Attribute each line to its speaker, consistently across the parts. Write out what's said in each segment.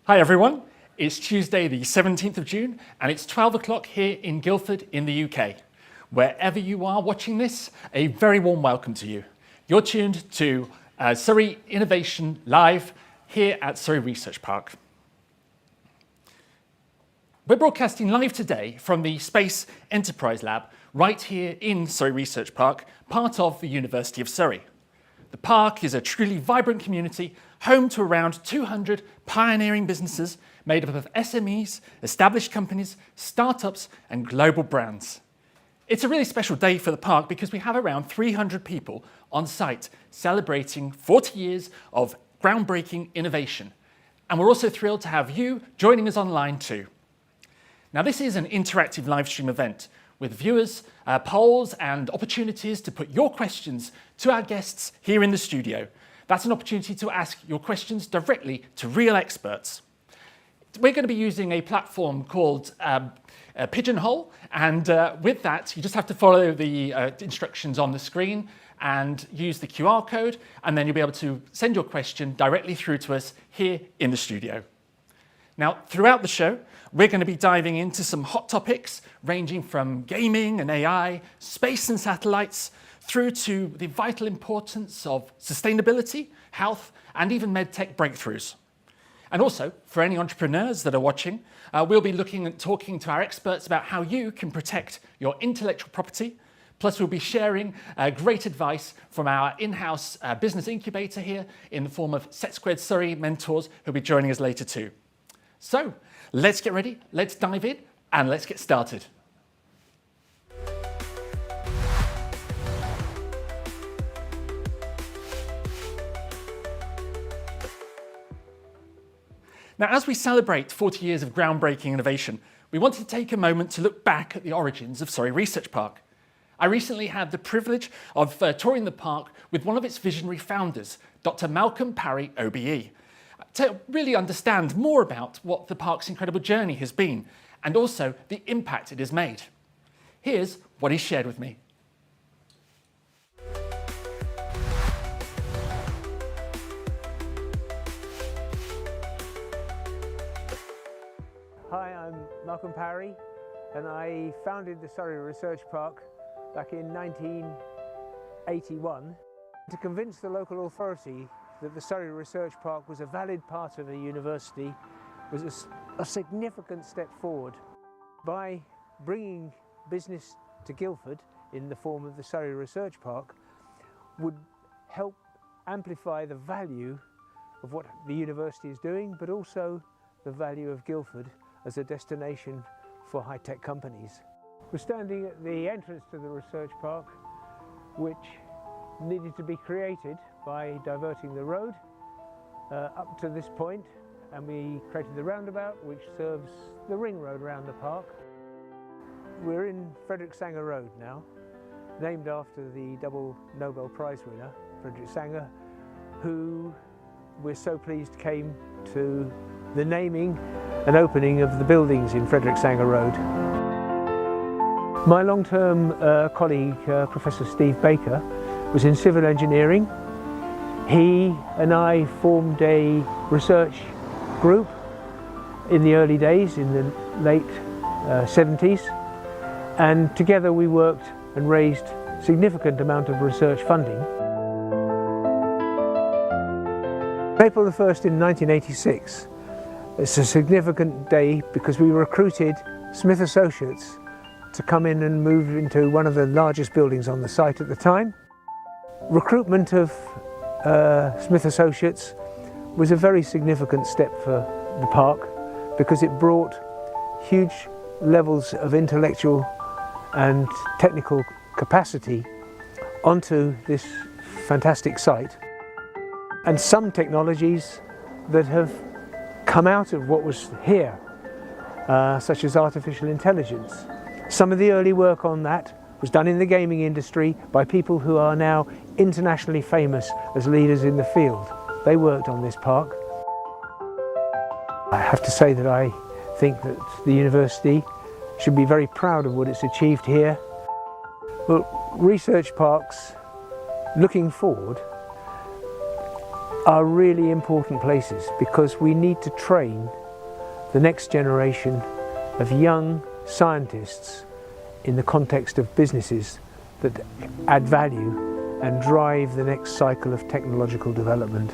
Speaker 1: Hi everyone, it's Tuesday the 17th of June and it's 12 o'clock here in Guildford in the UK. Wherever you are watching this, a very warm welcome to you. You're tuned to Surrey Innovation Live here at Surrey Research Park. We're broadcasting live today from the Space Enterprise Lab right here in Surrey Research Park, part of the University of Surrey. The park is a truly vibrant community, home to around 200 pioneering businesses made up of SMEs, established companies, startups and global brands. It's a really special day for the park because we have around 300 people on site celebrating 40 years of groundbreaking innovation. And we're also thrilled to have you joining us online too. Now this is an interactive live stream event with viewers, polls and opportunities to put your questions to our guests here in the studio. That's an opportunity to ask your questions directly to real experts. We're going to be using a platform called Pigeonhole, and with that you just have to follow the instructions on the screen and use the QR code, and then you'll be able to send your question directly through to us here in the studio. Now, throughout the show, we're going to be diving into some hot topics ranging from gaming and AI, space and satellites, through to the vital importance of sustainability, health, and even medtech breakthroughs. And also, for any entrepreneurs that are watching, we'll be looking and talking to our experts about how you can protect your intellectual property. Plus, we'll be sharing great advice from our in-house business incubator here in the form of SETsquared Surrey mentors who'll be joining us later too. So, let's get ready, let's dive in, and let's get started. Now, as we celebrate 40 years of groundbreaking innovation, we wanted to take a moment to look back at the origins of Surrey Research Park. I recently had the privilege of touring the park with one of its visionary founders, Dr. Malcolm Parry, OBE, to really understand more about what the park's incredible journey has been and also the impact it has made. Here's what he shared with me.
Speaker 2: Hi, I'm Malcolm Parry and I founded the Surrey Research Park back in 1981 to convince the local authority that the Surrey Research Park was a valid part of a university was a significant step forward. By bringing business to Guildford in the form of the Surrey Research Park would help amplify the value of what the university is doing, but also the value of Guildford as a destination for high-tech companies. We're standing at the entrance to the research park, which needed to be created by diverting the road up to this point, and we created the roundabout which serves the ring road around the park. We're in Frederick Sanger Road now, named after the double Nobel Prize winner Frederick Sanger, who we're so pleased came to the naming and opening of the buildings in Frederick Sanger Road. My long-term colleague, Professor Steve Baker, was in civil engineering. He and I formed a research group in the early days, in the late 70s, and together we worked and raised significant amount of research funding. April the 1st in 1986, it's a significant day because we recruited Smith Associates to come in and move into one of the largest buildings on the site at the time. Recruitment of Smith Associates was a very significant step for the park because it brought huge levels of intellectual and technical capacity onto this fantastic site, and some technologies that have come out of what was here, such as artificial intelligence. Some of the early work on that was done in the gaming industry by people who are now internationally famous as leaders in the field. They worked on this park. I have to say that I think that the university should be very proud of what it's achieved here. Well, research parks, looking forward, are really important places because we need to train the next generation of young scientists in the context of businesses that add value and drive the next cycle of technological development.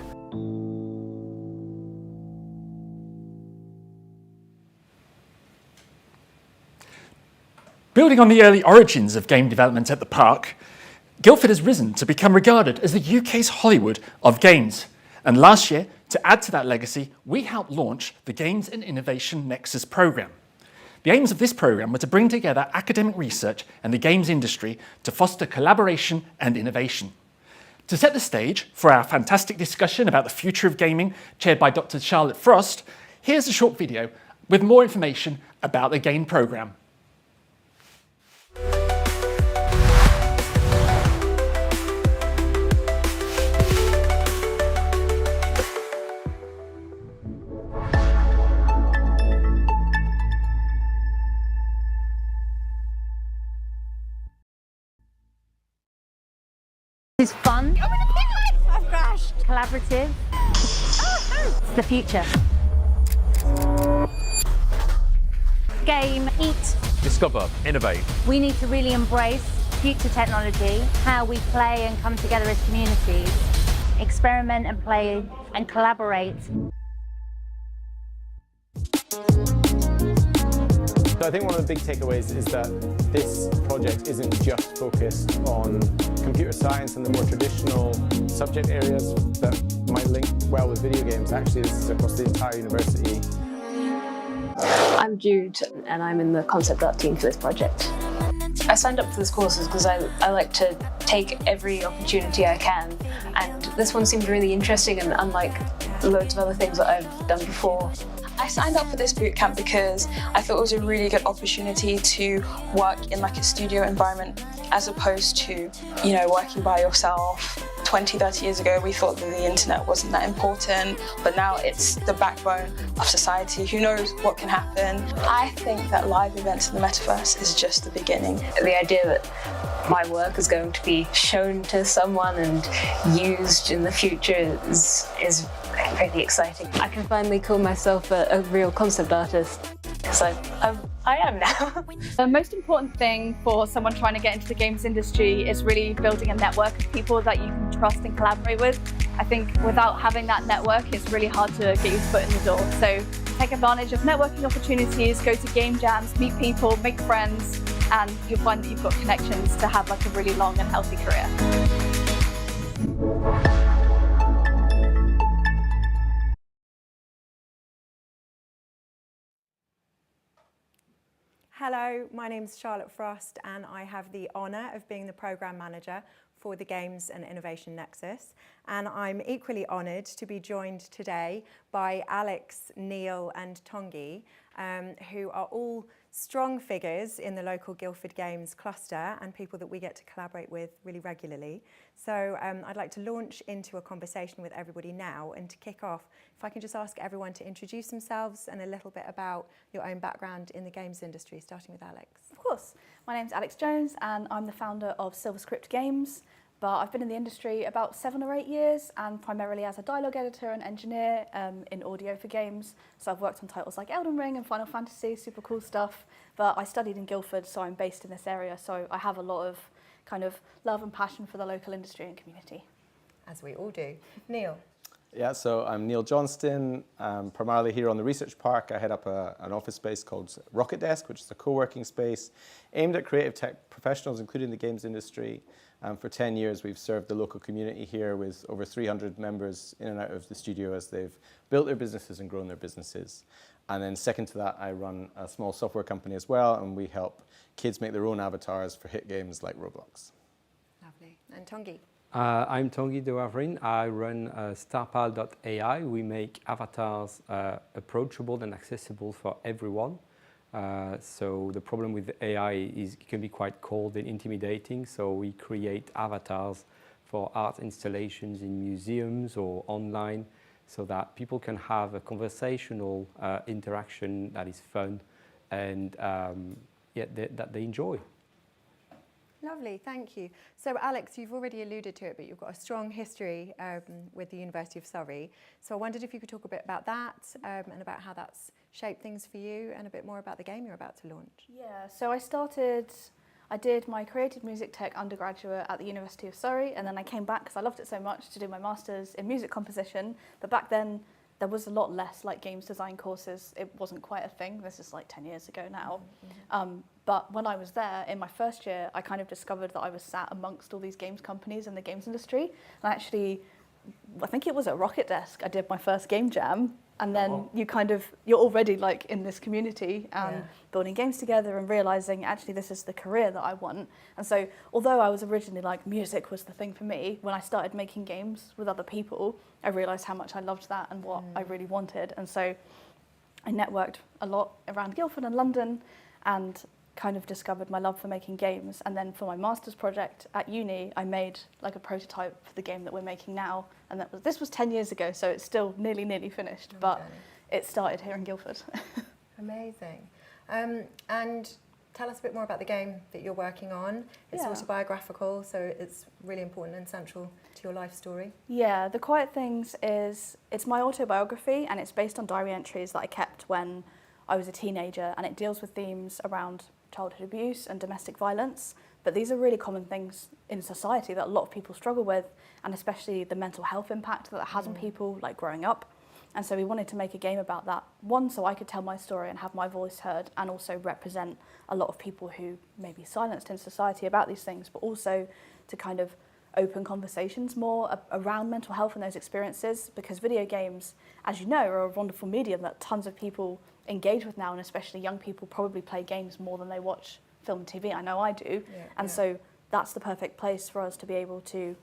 Speaker 1: Building on the early origins of game development at the park, Guildford has risen to become regarded as the UK's Hollywood of games. And last year, to add to that legacy, we helped launch the Games and Innovation Nexus programme. The aims of this programme were to bring together academic research and the games industry to foster collaboration and innovation. To set the stage for our fantastic discussion about the future of gaming, chaired by Dr. Charlotte Frost, here's a short video with more information about the GAIN programme.
Speaker 3: This is fun. I've crashed. Collaborative. It's the future. Game, eat.
Speaker 4: Discover, innovate.
Speaker 3: We need to really embrace future technology, how we play and come together as communities, experiment and play and collaborate.
Speaker 5: So I think one of the big takeaways is that this project isn't just focused on computer science and the more traditional subject areas that might link well with video games. Actually, this is across the entire university.
Speaker 6: I'm Jude and I'm in the concept art team for this project. I signed up for this course because I like to take every opportunity I can, and this one seemed really interesting and unlike loads of other things that I've done before.
Speaker 7: I signed up for this bootcamp because I thought it was a really good opportunity to work in like a studio environment as opposed to, you know, working by yourself. 20, 30 years ago, we thought that the internet wasn't that important, but now it's the backbone of society. Who knows what can happen? I think that live events in the metaverse is just the beginning.
Speaker 6: The idea that my work is going to be shown to someone and used in the future is really exciting. I can finally call myself a real concept artist, because I am now.
Speaker 8: The most important thing for someone trying to get into the games industry is really building a network of people that you can trust and collaborate with. I think without having that network, it's really hard to get your foot in the door. So take advantage of networking opportunities, go to game jams, meet people, make friends, and you'll find that you've got connections to have like a really long and healthy career.
Speaker 9: Hello, my name is Charlotte Frost and I have the honour of being the Programme Manager for the Games and Innovation Nexus, and I'm equally honoured to be joined today by Alyx, Neil and Tanguy, who are all strong figures in the local Guildford Games cluster and people that we get to collaborate with really regularly. So I'd like to launch into a conversation with everybody now, and to kick off, if I can just ask everyone to introduce themselves and a little bit about your own background in the games industry, starting with Alyx.
Speaker 8: Of course. My name's Alyx Jones and I'm the founder of SilverScript Games, but I've been in the industry about 7 or 8 years, and primarily as a dialogue editor and engineer in audio for games. So I've worked on titles like Elden Ring and Final Fantasy, super cool stuff. But I studied in Guildford, so I'm based in this area, so I have a lot of kind of love and passion for the local industry and community.
Speaker 9: As we all do. Neil.
Speaker 5: Yeah, so I'm Neil Johnston. Primarily here on the Research Park. I head up an office space called Rocket Desk, which is a co-working space aimed at creative tech professionals, including the games industry. For 10 years, we've served the local community here with over 300 members in and out of the studio as they've built their businesses and grown their businesses. And then second to that, I run a small software company as well, and we help kids make their own avatars for hit games like Roblox.
Speaker 9: Lovely. And Tanguy.
Speaker 10: I'm Tanguy Dewavrin. I run starpal.ai. We make avatars approachable and accessible for everyone. So the problem with AI is it can be quite cold and intimidating. So we create avatars for art installations in museums or online, so that people can have a conversational interaction that is fun and that they enjoy.
Speaker 9: Lovely, thank you. So Alyx, you've already alluded to it, but you've got a strong history with the University of Surrey. So I wondered if you could talk a bit about that and about how that's shaped things for you and a bit more about the game you're about to launch.
Speaker 8: Yeah, so I did my creative music tech undergraduate at the University of Surrey, and then I came back because I loved it so much to do my master's in music composition. But back then, there was a lot less like games design courses. It wasn't quite a thing. This is like 10 years ago now. But when I was there in my first year, I kind of discovered that I was sat amongst all these games companies in the games industry. And I think it was at Rocket Desk, I did my first game jam. And then you're already like in this community and building games together and realizing actually this is the career that I want. And so although I was originally like music was the thing for me, when I started making games with other people, I realized how much I loved that and what I really wanted. And so I networked a lot around Guildford and London and kind of discovered my love for making games. And then for my master's project at uni, I made like a prototype for the game that we're making now. And this was 10 years ago, so it's still nearly finished, but it started here in Guildford.
Speaker 9: Amazing. And tell us a bit more about the game that you're working on. It's autobiographical, so it's really important and central to your life story.
Speaker 8: Yeah, The Quiet Things it's my autobiography, and it's based on diary entries that I kept when I was a teenager, and it deals with themes around childhood abuse and domestic violence. But these are really common things in society that a lot of people struggle with, and especially the mental health impact that it has on people, like growing up. And so we wanted to make a game about that. One, so I could tell my story and have my voice heard, and also represent a lot of people who may be silenced in society about these things, but also to kind of open conversations more around mental health and those experiences, because video games, as you know, are a wonderful medium that tons of people engage with now, and especially young people probably play games more than they watch film and TV. I know I do. So that's the perfect place for us to be able to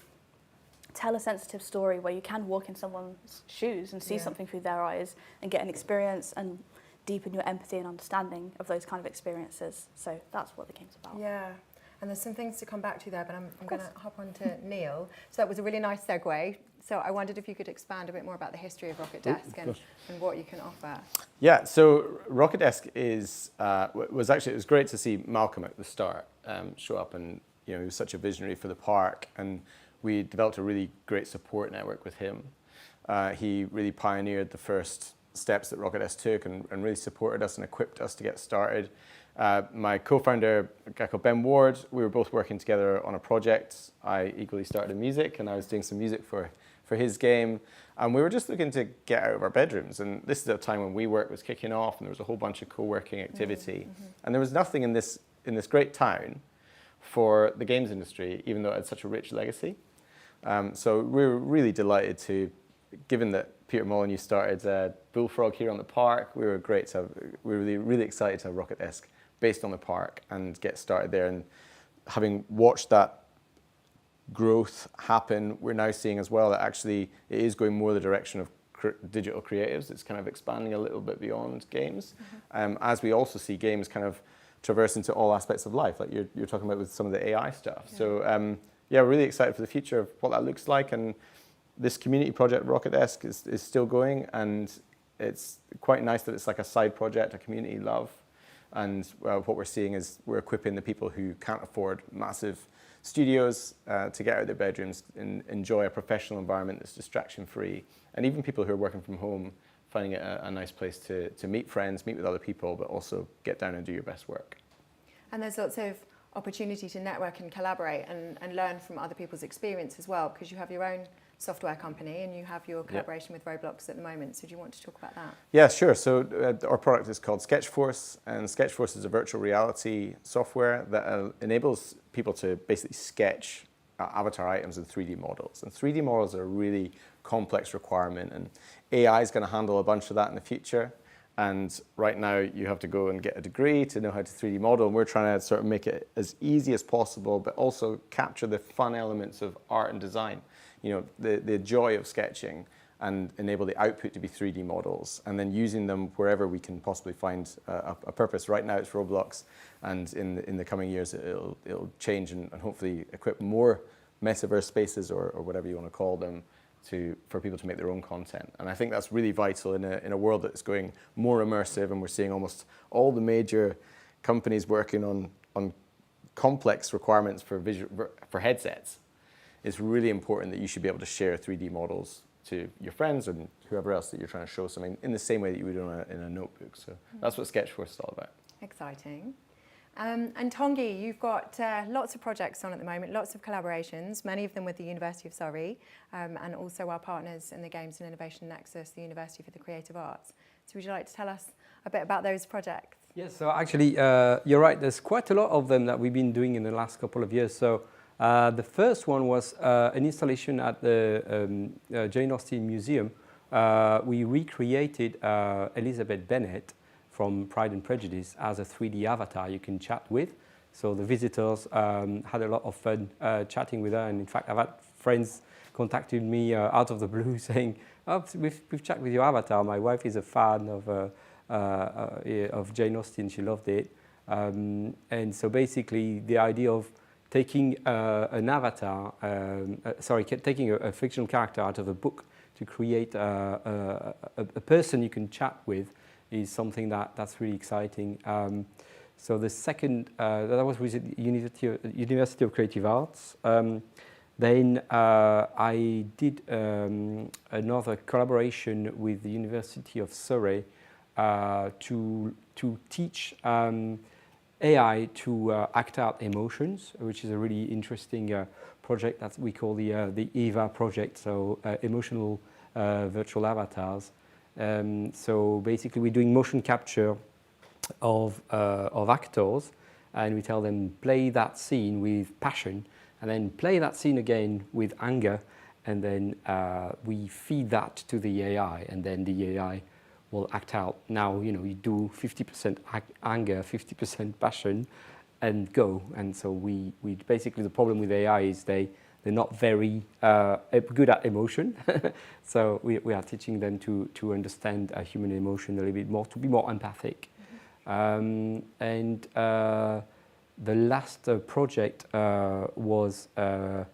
Speaker 8: tell a sensitive story where you can walk in someone's shoes and see something through their eyes and get an experience and deepen your empathy and understanding of those kind of experiences. So that's what the game's about.
Speaker 9: Yeah. And there's some things to come back to there, but I'm going to hop on to Neil. So that was a really nice segue. So I wondered if you could expand a bit more about the history of Rocket Desk and what you can offer.
Speaker 5: Yeah, so Rocket Desk it was great to see Malcolm at the start show up, and he was such a visionary for the park, and we developed a really great support network with him. He really pioneered the first steps that Rocket Desk took and really supported us and equipped us to get started. My co-founder, a guy called Ben Ward, we were both working together on a project. I equally started in music, and I was doing some music for his game. And we were just looking to get out of our bedrooms. And this is a time when WeWork was kicking off, and there was a whole bunch of co-working activity. And there was nothing in this great town for the games industry, even though it had such a rich legacy. So we were really delighted to, given that Peter Molyneux started Bullfrog here on the park, we were really excited to have Rocket Desk based on the park and get started there. And having watched that growth happen, we're now seeing as well that actually it is going more the direction of digital creatives. It's kind of expanding a little bit beyond games, as we also see games kind of traverse into all aspects of life, like you're talking about with some of the AI stuff. So yeah, we're really excited for the future of what that looks like. And this community project, Rocket Desk, is still going, and it's quite nice that it's like a side project, a community love. And what we're seeing is we're equipping the people who can't afford massive studios to get out of their bedrooms and enjoy a professional environment that's distraction-free. And even people who are working from home, finding it a nice place to meet friends, meet with other people, but also get down and do your best work.
Speaker 9: And there's lots of opportunity to network and collaborate and learn from other people's experience as well, because you have your own software company and you have your collaboration with Roblox at the moment. So do you want to talk about that? Yeah,
Speaker 5: sure. So our product is called Sketchforce, and Sketchforce is a virtual reality software that enables people to basically sketch avatar items in 3D models. And 3D models are a really complex requirement, and AI is going to handle a bunch of that in the future. And right now you have to go and get a degree to know how to 3D model, and we're trying to sort of make it as easy as possible, but also capture the fun elements of art and design. The joy of sketching, and enable the output to be 3D models, and then using them wherever we can possibly find a purpose. Right now it's Roblox, and in the coming years it'll change and hopefully equip more metaverse spaces or whatever you want to call them for people to make their own content. And I think that's really vital in a world that's going more immersive, and we're seeing almost all the major companies working on complex requirements for headsets, it's really important that you should be able to share 3D models to your friends and whoever else that you're trying to show something in the same way that you would in a notebook. So that's what Sketchforce is all about.
Speaker 9: Exciting. And Tanguy, you've got lots of projects on at the moment, lots of collaborations, many of them with the University of Surrey, and also our partners in the Games and Innovation Nexus, the University for the Creative Arts. So would you like to tell us a bit about those projects?
Speaker 10: Yes, so actually, you're right, there's quite a lot of them that we've been doing in the last couple of years. So the first one was an installation at the Jane Austen Museum. We recreated Elizabeth Bennet from Pride and Prejudice as a 3D avatar you can chat with. So the visitors had a lot of fun chatting with her, and in fact I've had friends contacted me out of the blue saying, oh, we've chatted with your avatar, my wife is a fan of Jane Austen, she loved it. And so basically the idea of taking an avatar, taking a fictional character out of a book to create a person you can chat with is something that's really exciting. So the second, that was with the University of Creative Arts. Then I did another collaboration with the University of Surrey to teach AI to act out emotions, which is a really interesting project that we call the EVA project, so emotional virtual avatars. So basically we're doing motion capture of actors, and we tell them play that scene with passion and then play that scene again with anger, and then we feed that to the AI, and then the AI will act out. Now, you know, you do 50% anger, 50% passion, and go. And so we basically, the problem with AI is they're not very good at emotion. So we are teaching them to understand human emotion a little bit more, to be more empathic. Mm-hmm. The last project was a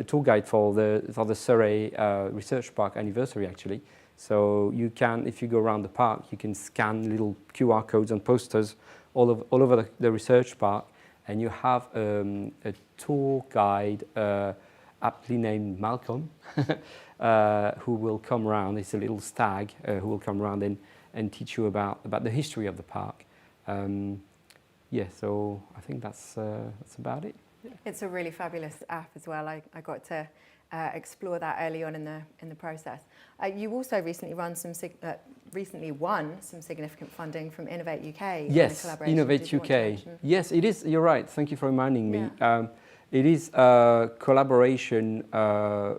Speaker 10: tour guide for the Surrey Research Park anniversary, actually. So you can, if you go around the park, you can scan little QR codes and posters all over the research park, and you have a tour guide aptly named Malcolm who will come around. It's a little stag who will come around and teach you about the history of the park. Yeah, so I think that's about it. Yeah.
Speaker 9: It's a really fabulous app as well. I got to explore that early on in the process. You also recently won some significant funding from Innovate UK.
Speaker 10: Yes, Innovate UK. Yes, it is. You're right. Thank you for reminding me. Yeah. It is a collaboration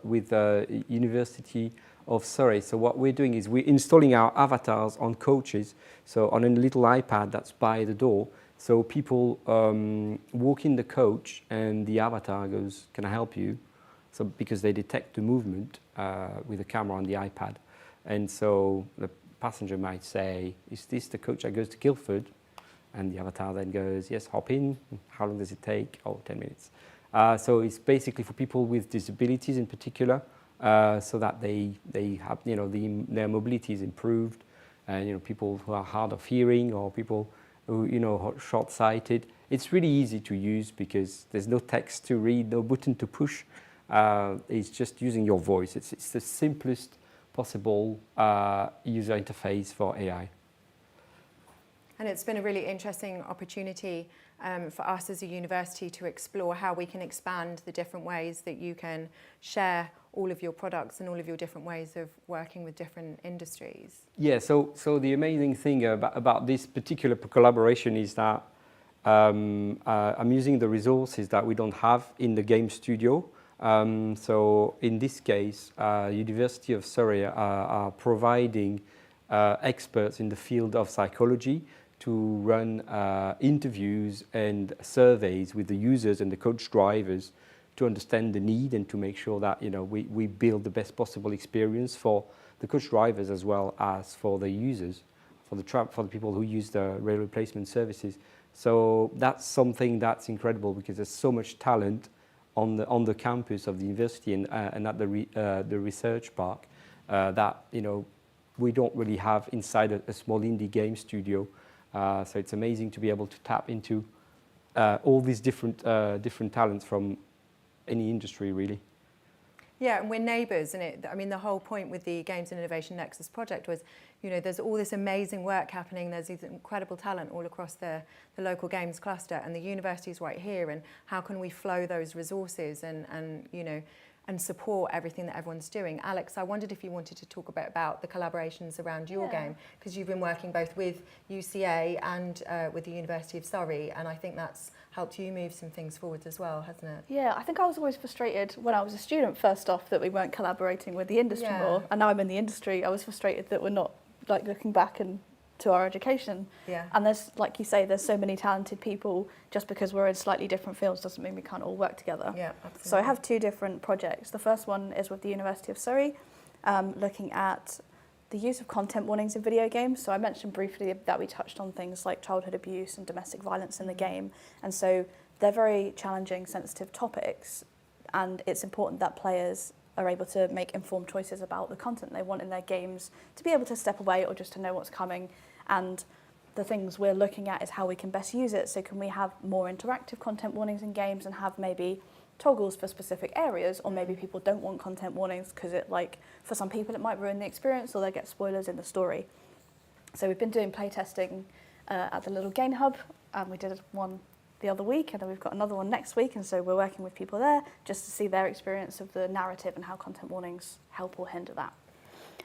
Speaker 10: with the University of Surrey. So what we're doing is we're installing our avatars on coaches, so on a little iPad that's by the door. So people walk in the coach and the avatar goes, "Can I help you?" So because they detect the movement with a camera on the iPad. And so the passenger might say, "Is this the coach that goes to Guildford?" And the avatar then goes, "Yes, hop in." "How long does it take?" "Oh, 10 minutes. So it's basically for people with disabilities in particular, so that they have, you know, their mobility is improved, and, you know, people who are hard of hearing or people who, you know, are short-sighted. It's really easy to use because there's no text to read, no button to push. It's just using your voice. It's the simplest possible user interface for AI.
Speaker 9: And it's been a really interesting opportunity for us as a university to explore how we can expand the different ways that you can share all of your products and all of your different ways of working with different industries. Yeah, so
Speaker 10: the amazing thing about this particular collaboration is that I'm using the resources that we don't have in the game studio. So in this case, University of Surrey are providing experts in the field of psychology to run interviews and surveys with the users and the coach drivers to understand the need and to make sure that, you know, we build the best possible experience for the coach drivers as well as for the users, for the people who use the rail replacement services. So that's something that's incredible because there's so much talent on the campus of the university and at the research park that, you know, we don't really have inside a small indie game studio. So it's amazing to be able to tap into all these different talents from any industry, really.
Speaker 9: Yeah, and we're neighbours, and I mean, the whole point with the Games and Innovation Nexus project was, you know, there's all this amazing work happening, there's these incredible talent all across the local games cluster, and the university's right here, and how can we flow those resources and you know, and support everything that everyone's doing. Alyx, I wondered if you wanted to talk a bit about the collaborations around your game, because you've been working both with UCA and with the University of Surrey, and I think that's helped you move some things forwards as well, hasn't it?
Speaker 8: Yeah, I think I was always frustrated when I was a student, first off, that we weren't collaborating with the industry more, and now I'm in the industry, I was frustrated that we're not like looking back and to our education.
Speaker 9: Yeah.
Speaker 8: And there's, like you say, there's so many talented people. Just because we're in slightly different fields doesn't mean we can't all work together.
Speaker 9: Yeah, absolutely.
Speaker 8: So I have two different projects. The first one is with the University of Surrey, looking at the use of content warnings in video games. So I mentioned briefly that we touched on things like childhood abuse and domestic violence in the game. And so they're very challenging, sensitive topics. And it's important that players are able to make informed choices about the content they want in their games, to be able to step away or just to know what's coming. And the things we're looking at is how we can best use it. So can we have more interactive content warnings in games and have maybe toggles for specific areas, or maybe people don't want content warnings because it, like, for some people it might ruin the experience or they get spoilers in the story. So we've been doing playtesting at the little game hub, and we did one the other week, and then we've got another one next week, and so we're working with people there just to see their experience of the narrative and how content warnings help or hinder that.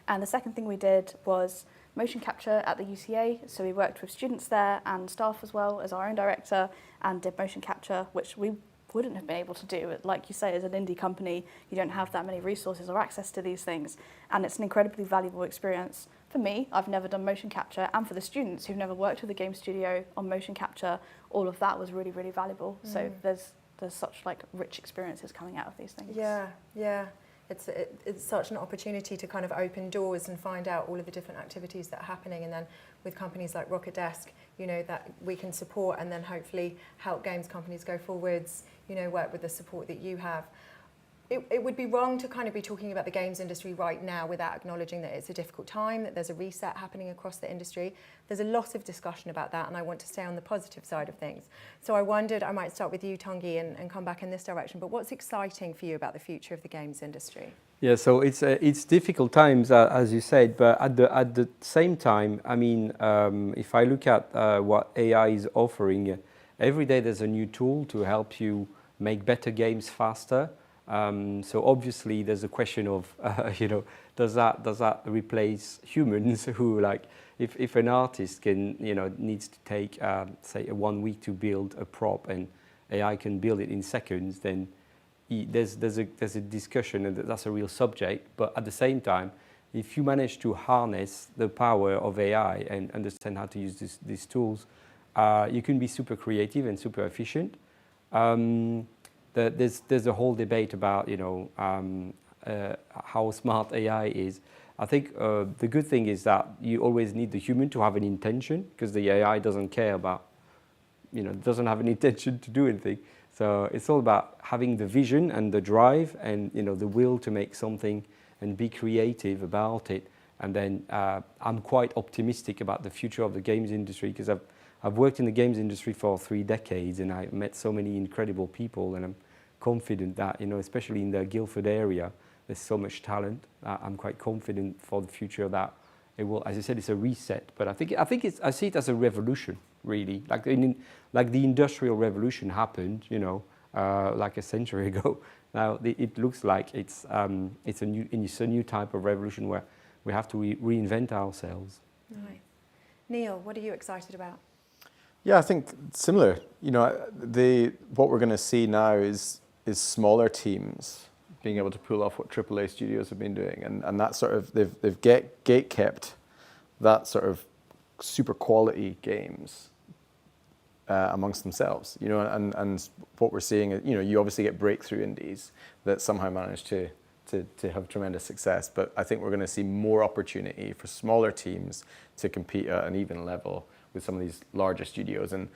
Speaker 8: And the second thing we did was motion capture at the UCA. So we worked with students there and staff as well as our own director, and did motion capture, which we wouldn't have been able to do. Like you say, as an indie company, you don't have that many resources or access to these things. And it's an incredibly valuable experience. For me, I've never done motion capture, and for the students who've never worked with a game studio on motion capture, all of that was really, really valuable. So there's such like rich experiences coming out of these things.
Speaker 9: Yeah, yeah. It's such an opportunity to kind of open doors and find out all of the different activities that are happening, and then with companies like Rocket Desk, you know, that we can support and then hopefully help games companies go forwards, you know, work with the support that you have. It would be wrong to kind of be talking about the games industry right now without acknowledging that it's a difficult time, that there's a reset happening across the industry. There's a lot of discussion about that, and I want to stay on the positive side of things. So I wondered, I might start with you, Tanguy, and come back in this direction, but what's exciting for you about the future of the games industry?
Speaker 10: Yeah, so it's difficult times, as you said, but at the same time, I mean, if I look at what AI is offering, every day there's a new tool to help you make better games faster. So obviously there's a question of, you know, does that replace humans who, like, if an artist can, you know, needs to take, say, 1 week to build a prop and AI can build it in seconds, then there's a discussion, and that's a real subject. But at the same time, if you manage to harness the power of AI and understand how to use these tools, you can be super creative and super efficient. There's a whole debate about, you know, how smart AI is. I think the good thing is that you always need the human to have an intention, because the AI doesn't care about, you know, doesn't have an intention to do anything. So it's all about having the vision and the drive and, you know, the will to make something and be creative about it. And then I'm quite optimistic about the future of the games industry, because I've worked in the games industry for 3 decades, and I met so many incredible people, and I'm confident that, you know, especially in the Guildford area, there's so much talent. I'm quite confident for the future that it will, as I said, it's a reset. But I see it as a revolution, really. Like the Industrial Revolution happened, you know, like a century ago. Now it looks like it's a new type of revolution where we have to reinvent ourselves.
Speaker 9: Nice. Neil, what are you excited about?
Speaker 5: Yeah, I think similar. You know, what we're going to see now is smaller teams being able to pull off what AAA studios have been doing, and that sort of they've gate kept that sort of super quality games amongst themselves. You know, and what we're seeing, you know, you obviously get breakthrough indies that somehow manage to have tremendous success, but I think we're going to see more opportunity for smaller teams to compete at an even level with some of these larger studios. And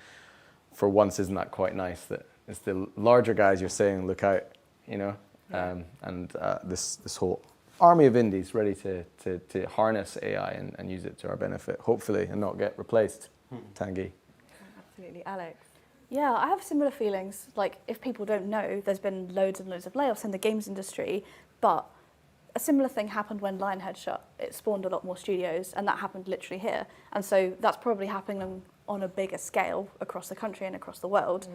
Speaker 5: for once, isn't that quite nice that it's the larger guys you're saying, look out, you know? Yeah. This whole army of indies ready to harness AI and use it to our benefit, hopefully, and not get replaced. Tanguy.
Speaker 9: Absolutely. Alyx?
Speaker 8: Yeah, I have similar feelings. Like, if people don't know, there's been loads and loads of layoffs in the games industry, but a similar thing happened when Lionhead shut. It spawned a lot more studios, and that happened literally here. And so that's probably happening on a bigger scale across the country and across the world.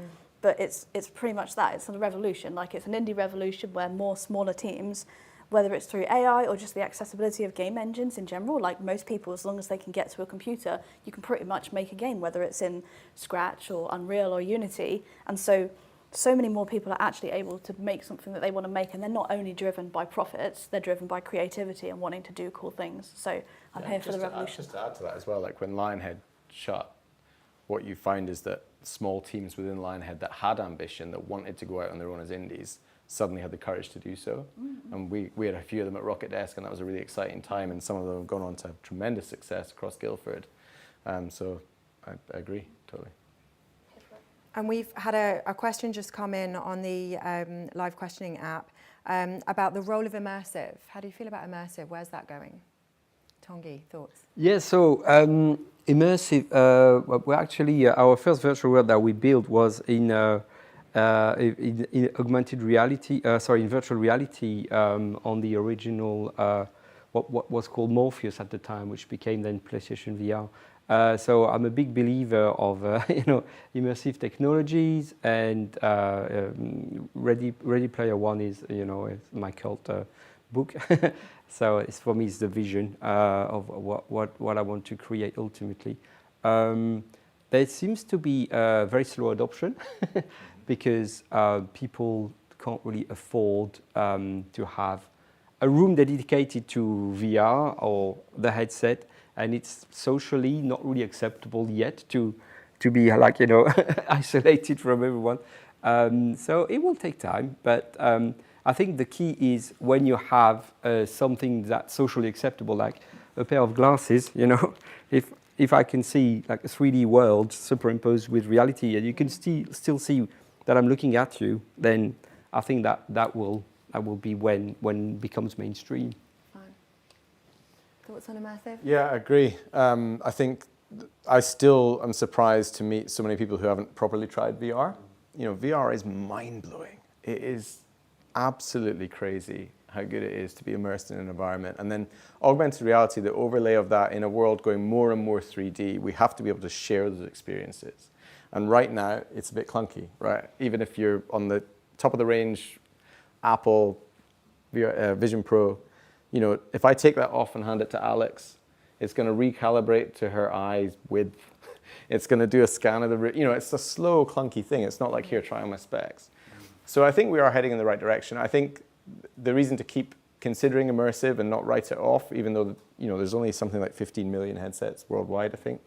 Speaker 8: But it's pretty much that. It's a revolution. Like, it's an indie revolution where more smaller teams, whether it's through AI or just the accessibility of game engines in general, like most people, as long as they can get to a computer, you can pretty much make a game, whether it's in Scratch or Unreal or Unity. And so many more people are actually able to make something that they want to make, and they're not only driven by profits, they're driven by creativity and wanting to do cool things. So I'm here for the revolution.
Speaker 5: Just to add to that as well, like when Lionhead shut, what you find is that small teams within Lionhead that had ambition, that wanted to go out on their own as indies, suddenly had the courage to do so. And we had a few of them at Rocket Desk, and that was a really exciting time, and some of them have gone on to have tremendous success across Guildford. So I agree, totally.
Speaker 9: And we've had a question just come in on the live questioning app about the role of immersive. How do you feel about immersive? Where's that going? Tanguy, thoughts?
Speaker 10: Yeah, so immersive, well, actually, our first virtual world that we built was in augmented reality, in virtual reality on the original, what was called Morpheus at the time, which became then PlayStation VR. So I'm a big believer of immersive technologies, and Ready Player One is is my cult book. So it's, for me, it's the vision of what I want to create ultimately. There seems to be a very slow adoption because people can't really afford to have a room dedicated to VR or the headset, and it's socially not really acceptable yet to be like isolated from everyone. So it will take time, but I think the key is when you have something that's socially acceptable, like a pair of glasses. If I can see like a 3D world superimposed with reality, and you can still see that I'm looking at you, then I think that will be when it becomes mainstream.
Speaker 9: Thoughts on immersive?
Speaker 5: Yeah, I agree. I think I still am surprised to meet so many people who haven't properly tried VR. VR is mind-blowing. It is absolutely crazy how good it is to be immersed in an environment. And then augmented reality, the overlay of that in a world going more and more 3D, we have to be able to share those experiences. And right now, it's a bit clunky, right? Even if you're on the top of the range Apple Vision Pro, if I take that off and hand it to Alyx, it's going to recalibrate to her eyes width. It's going to do a scan of the, it's a slow, clunky thing. It's not like, here, try on my specs. So I think we are heading in the right direction. I think the reason to keep considering immersive and not write it off, even though there's only something like 15 million headsets worldwide, I think.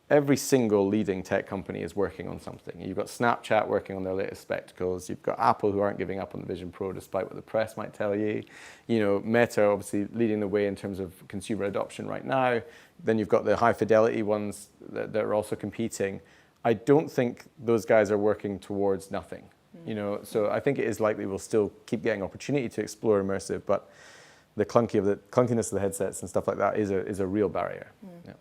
Speaker 5: Every single leading tech company is working on something. You've got Snapchat working on their latest spectacles. You've got Apple, who aren't giving up on the Vision Pro despite what the press might tell you. Meta obviously leading the way in terms of consumer adoption right now. Then you've got the high fidelity ones that are also competing. I don't think those guys are working towards nothing. So I think it is likely we'll still keep getting opportunity to explore immersive, but the clunkiness of the headsets and stuff like that is a real barrier. Yeah.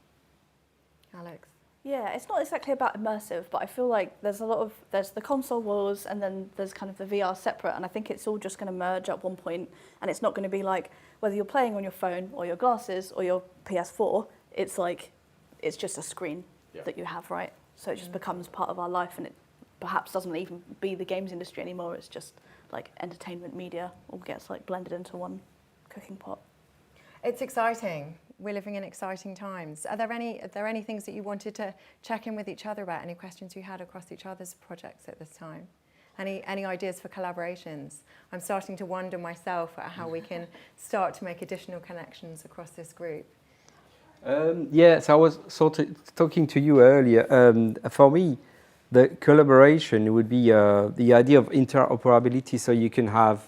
Speaker 9: Alyx?
Speaker 8: Yeah, it's not exactly about immersive, but I feel like there's the console wars, and then there's kind of the VR separate, and I think it's all just going to merge at one point, and it's not going to be like whether you're playing on your phone or your glasses or your PS4, it's like it's just a screen that you have, right? So it just becomes part of our life, and it perhaps doesn't even be the games industry anymore. It's just like entertainment media all gets like blended into one cooking pot.
Speaker 9: It's exciting. We're living in exciting times. Are there any things that you wanted to check in with each other about? Any questions you had across each other's projects at this time? Any ideas for collaborations? I'm starting to wonder myself at how we can start to make additional connections across this group.
Speaker 10: Yes, I was sort of talking to you earlier. For me, the collaboration would be the idea of interoperability, so you can have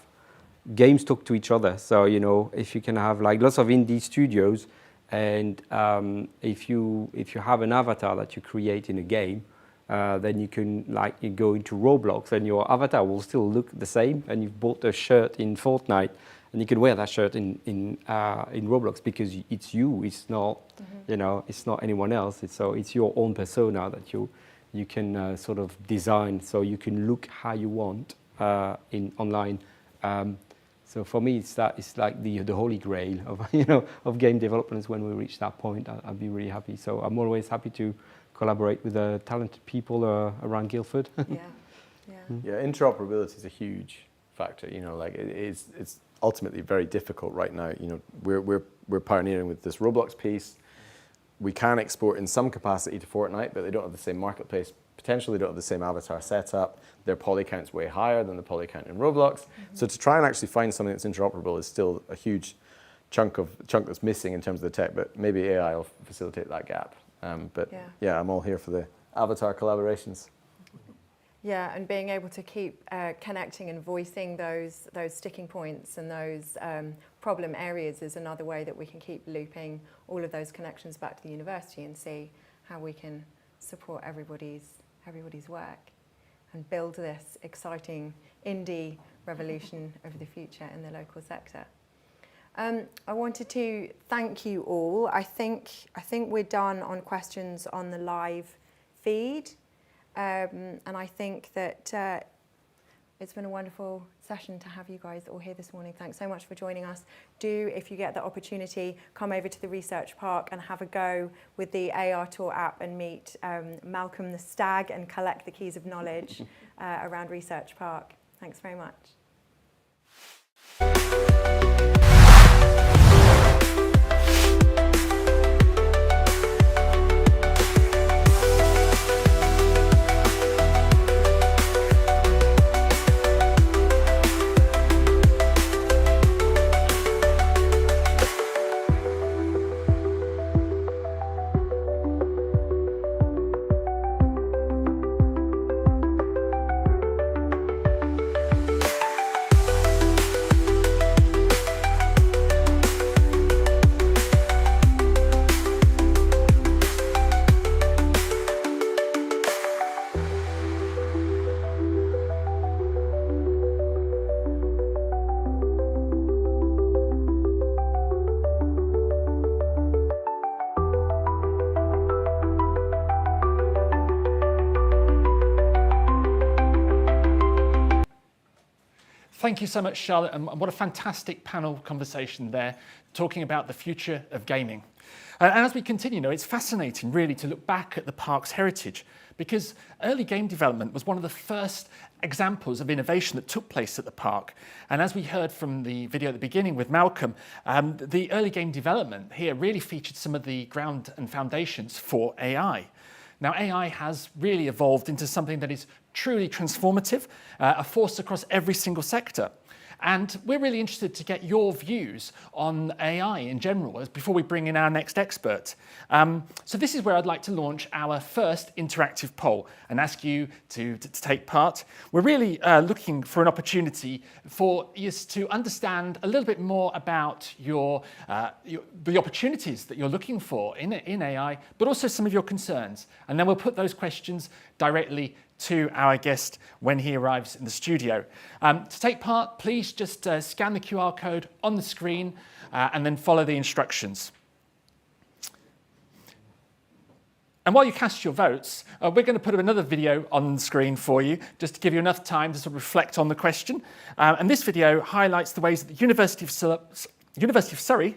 Speaker 10: games talk to each other. So, if you can have like lots of indie studios, and if you have an avatar that you create in a game, then you can you go into Roblox, and your avatar will still look the same, and you've bought a shirt in Fortnite, and you can wear that shirt in Roblox because it's you. It's not it's not anyone else. It's your own persona that You can sort of design, so you can look how you want in online. So for me, it's like the holy grail of of game development. When we reach that point, I'll be really happy. So I'm always happy to collaborate with talented people around Guildford.
Speaker 5: Yeah, interoperability is a huge factor. Like it's ultimately very difficult right now. We're pioneering with this Roblox piece. We can export in some capacity to Fortnite, but they don't have the same marketplace potential. They don't have the same avatar setup. Their poly count's way higher than the poly count in Roblox. So to try and actually find something that's interoperable is still a huge chunk that's missing in terms of the tech. But maybe AI will facilitate that gap. But yeah, I'm all here for the avatar collaborations.
Speaker 9: Yeah, and being able to keep connecting and voicing those sticking points and those problem areas is another way that we can keep looping all of those connections back to the university and see how we can support everybody's work and build this exciting indie revolution of the future in the local sector. I wanted to thank you all. I think we're done on questions on the live feed. And I think that it's been a wonderful session to have you guys all here this morning. Thanks so much for joining us. Do, if you get the opportunity, come over to the Research Park and have a go with the AR Tour app and meet Malcolm the Stag and collect the keys of knowledge around Research Park. Thanks very much.
Speaker 1: Thank you so much, Charlotte, and what a fantastic panel conversation there, talking about the future of gaming. And as we continue, it's fascinating really to look back at the park's heritage, because early game development was one of the first examples of innovation that took place at the park. And as we heard from the video at the beginning with Malcolm, the early game development here really featured some of the ground and foundations for AI. Now, AI has really evolved into something that is truly transformative, a force across every single sector. And we're really interested to get your views on AI in general before we bring in our next expert. So this is where I'd like to launch our first interactive poll and ask you to take part. We're really looking for an opportunity for you to understand a little bit more about the opportunities that you're looking for in AI, but also some of your concerns. And then we'll put those questions directly to our guest when he arrives in the studio. To take part, please just scan the QR code on the screen and then follow the instructions. And while you cast your votes, we're going to put another video on the screen for you, just to give you enough time to sort of reflect on the question. And this video highlights the ways that the University of Surrey,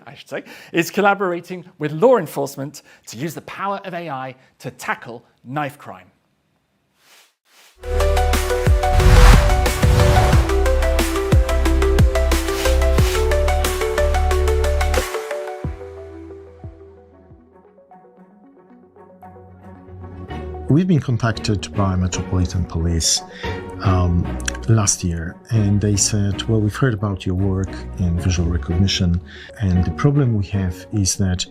Speaker 1: is collaborating with law enforcement to use the power of AI to tackle knife crime.
Speaker 4: We've been contacted by Metropolitan Police last year, and they said, well, we've heard about your work in visual recognition, and the problem we have is that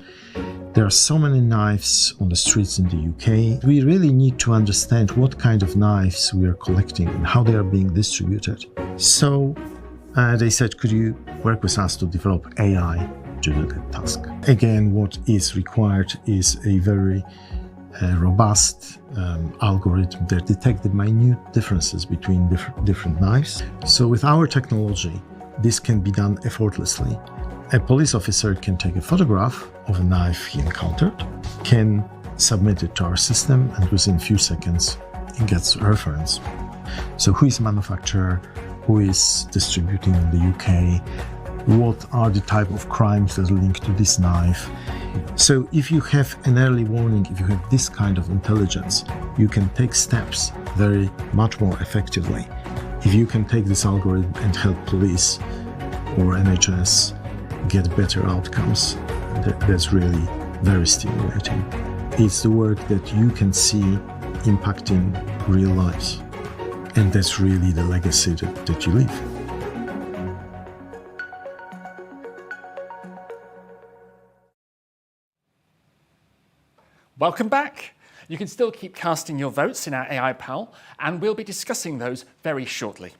Speaker 4: there are so many knives on the streets in the UK. We really need to understand what kind of knives we are collecting and how they are being distributed. So they said, could you work with us to develop AI to do that task? Again, what is required is a very robust algorithm that detects the minute differences between different knives. So with our technology, this can be done effortlessly. A police officer can take a photograph of a knife he encountered, can submit it to our system, and within a few seconds, it gets a reference. So who is the manufacturer, who is distributing in the UK, what are the type of crimes that are linked to this knife. So if you have an early warning, if you have this kind of intelligence, you can take steps very much more effectively. If you can take this algorithm and help police or NHS get better outcomes, that's really very stimulating. It's the work that you can see impacting real lives. And that's really the legacy that you leave.
Speaker 1: Welcome back. You can still keep casting your votes in our AI poll, and we'll be discussing those very shortly.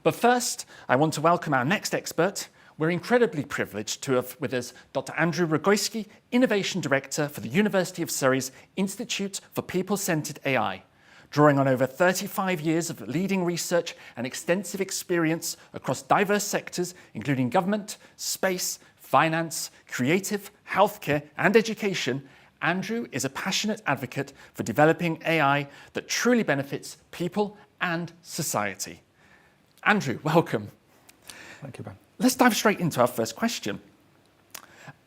Speaker 1: But first, I want to welcome our next expert. We're incredibly privileged to have with us Dr. Andrew Rogoyski, Innovation Director for the University of Surrey's Institute for People-Centered AI. Drawing on over 35 years of leading research and extensive experience across diverse sectors, including government, space, finance, creative, healthcare, and education, Andrew is a passionate advocate for developing AI that truly benefits people and society. Andrew, welcome.
Speaker 11: Thank you, Ben.
Speaker 1: Let's dive straight into our first question.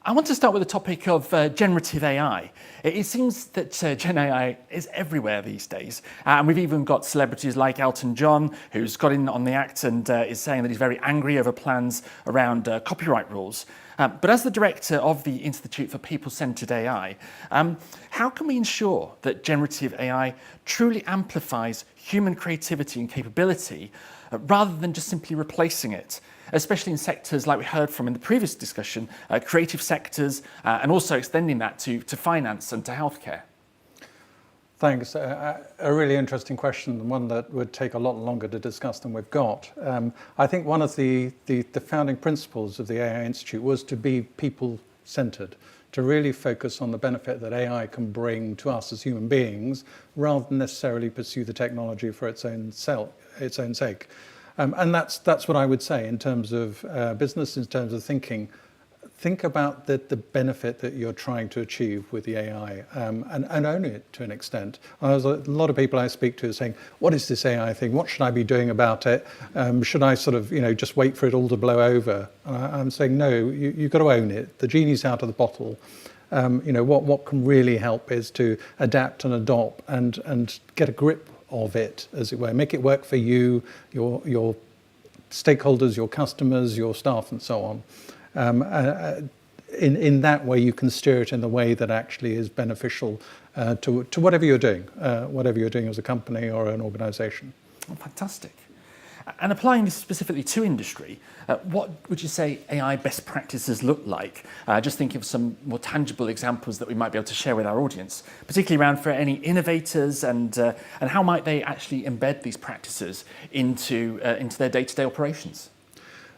Speaker 1: I want to start with the topic of generative AI. It seems that Gen AI is everywhere these days. And we've even got celebrities like Elton John, who's got in on the act and is saying that he's very angry over plans around copyright rules. But as the director of the Institute for People-Centered AI, how can we ensure that generative AI truly amplifies human creativity and capability rather than just simply replacing it? Especially in sectors like we heard from in the previous discussion, creative sectors, and also extending that to finance and to healthcare.
Speaker 11: Thanks. A really interesting question, and one that would take a lot longer to discuss than we've got. I think one of the founding principles of the AI Institute was to be people-centered, to really focus on the benefit that AI can bring to us as human beings, rather than necessarily pursue the technology for its own sake. And that's what I would say in terms of business, in terms of thinking. Think about the benefit that you're trying to achieve with the AI and own it to an extent. There's a lot of people I speak to saying, what is this AI thing? What should I be doing about it? Should I sort of, just wait for it all to blow over? I'm saying, no, you've got to own it. The genie's out of the bottle. What can really help is to adapt and adopt and get a grip of it, as it were. Make it work for you, your stakeholders, your customers, your staff, and so on. In that way, you can steer it in the way that actually is beneficial to whatever you're doing as a company or an organisation.
Speaker 1: Oh, fantastic. And applying this specifically to industry, what would you say AI best practices look like? Just thinking of some more tangible examples that we might be able to share with our audience, particularly around for any innovators and how might they actually embed these practices into their day-to-day operations?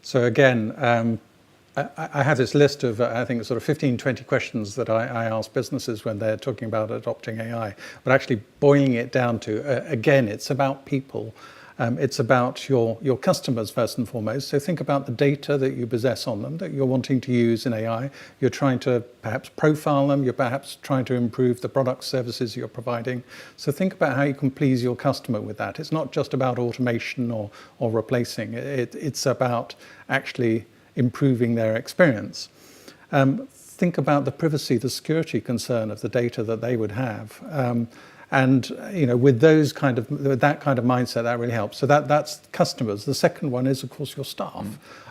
Speaker 11: So again, I have this list of, I think, sort of 15, 20 questions that I ask businesses when they're talking about adopting AI, but actually boiling it down to, again, it's about people. It's about your customers first and foremost. So think about the data that you possess on them that you're wanting to use in AI. You're trying to perhaps profile them. You're perhaps trying to improve the products, services you're providing. So think about how you can please your customer with that. It's not just about automation or replacing. It's about actually improving their experience. Think about the privacy, the security concern of the data that they would have. And with that kind of mindset, that really helps. So that's customers. The second one is, of course, your staff.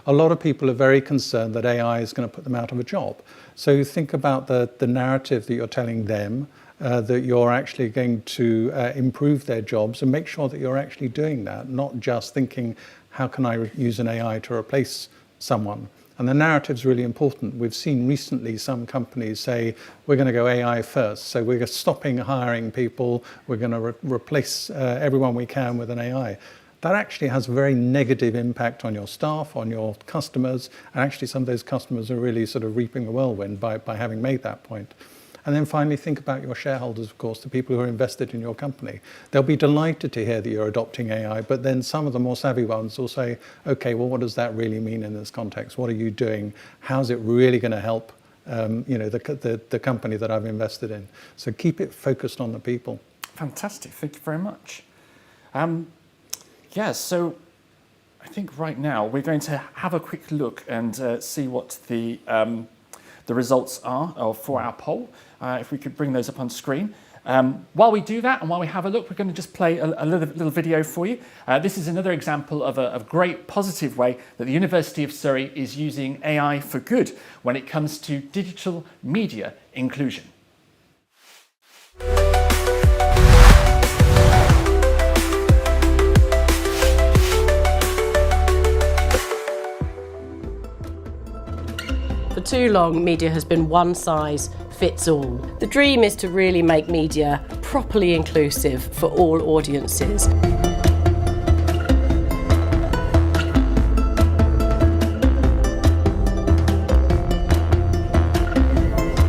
Speaker 11: A lot of people are very concerned that AI is going to put them out of a job. So think about the narrative that you're telling them, that you're actually going to improve their jobs, and make sure that you're actually doing that, not just thinking, how can I use an AI to replace someone? And the narrative's really important. We've seen recently some companies say, we're going to go AI first. So we're stopping hiring people. We're going to replace everyone we can with an AI. That actually has a very negative impact on your staff, on your customers. And actually some of those customers are really sort of reaping the whirlwind by having made that point. And then finally, think about your shareholders, of course, the people who are invested in your company. They'll be delighted to hear that you're adopting AI, but then some of the more savvy ones will say, okay, well, what does that really mean in this context? What are you doing? How's it really going to help the company that I've invested in. So keep it focused on the people.
Speaker 1: Fantastic, thank you very much. So I think right now we're going to have a quick look and see what the results are for our poll. If we could bring those up on screen. While we do that and while we have a look, we're going to just play a little video for you. This is another example of a great positive way that the University of Surrey is using AI for good when it comes to digital media inclusion.
Speaker 12: For too long, media has been one size fits all. The dream is to really make media properly inclusive for all audiences.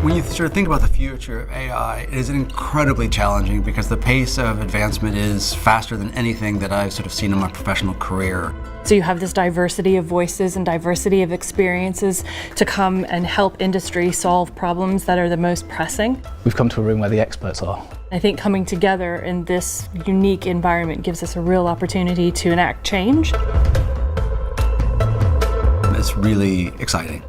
Speaker 13: When you sort of think about the future of AI, it is incredibly challenging because the pace of advancement is faster than anything that I've sort of seen in my professional career.
Speaker 14: So you have this diversity of voices and diversity of experiences to come and help industry solve problems that are the most pressing.
Speaker 15: We've come to a room where the experts are.
Speaker 14: I think coming together in this unique environment gives us a real opportunity to enact change.
Speaker 13: It's really exciting.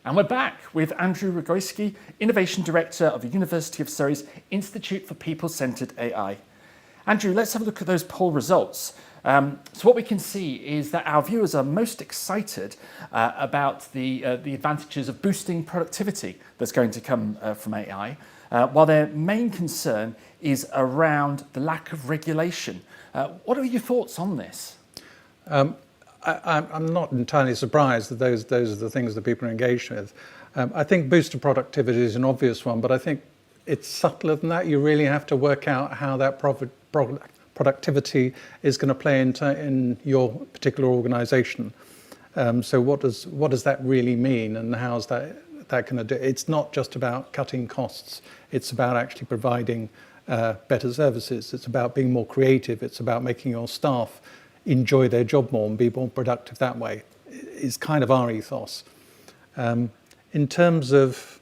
Speaker 1: And we're back with Andrew Rogoyski, Innovation Director of the University of Surrey's Institute for People-Centred AI. Andrew, let's have a look at those poll results. So what we can see is that our viewers are most excited about the advantages of boosting productivity that's going to come from AI, while their main concern is around the lack of regulation. What are your thoughts on this?
Speaker 11: I'm not entirely surprised that those are the things that people are engaged with. I think boost of productivity is an obvious one, but I think it's subtler than that. You really have to work out how that productivity is going to play in your particular organisation. So what does that really mean, and how's that going to do? It's not just about cutting costs. It's about actually providing better services. It's about being more creative. It's about making your staff enjoy their job more and be more productive that way, is kind of our ethos. In terms of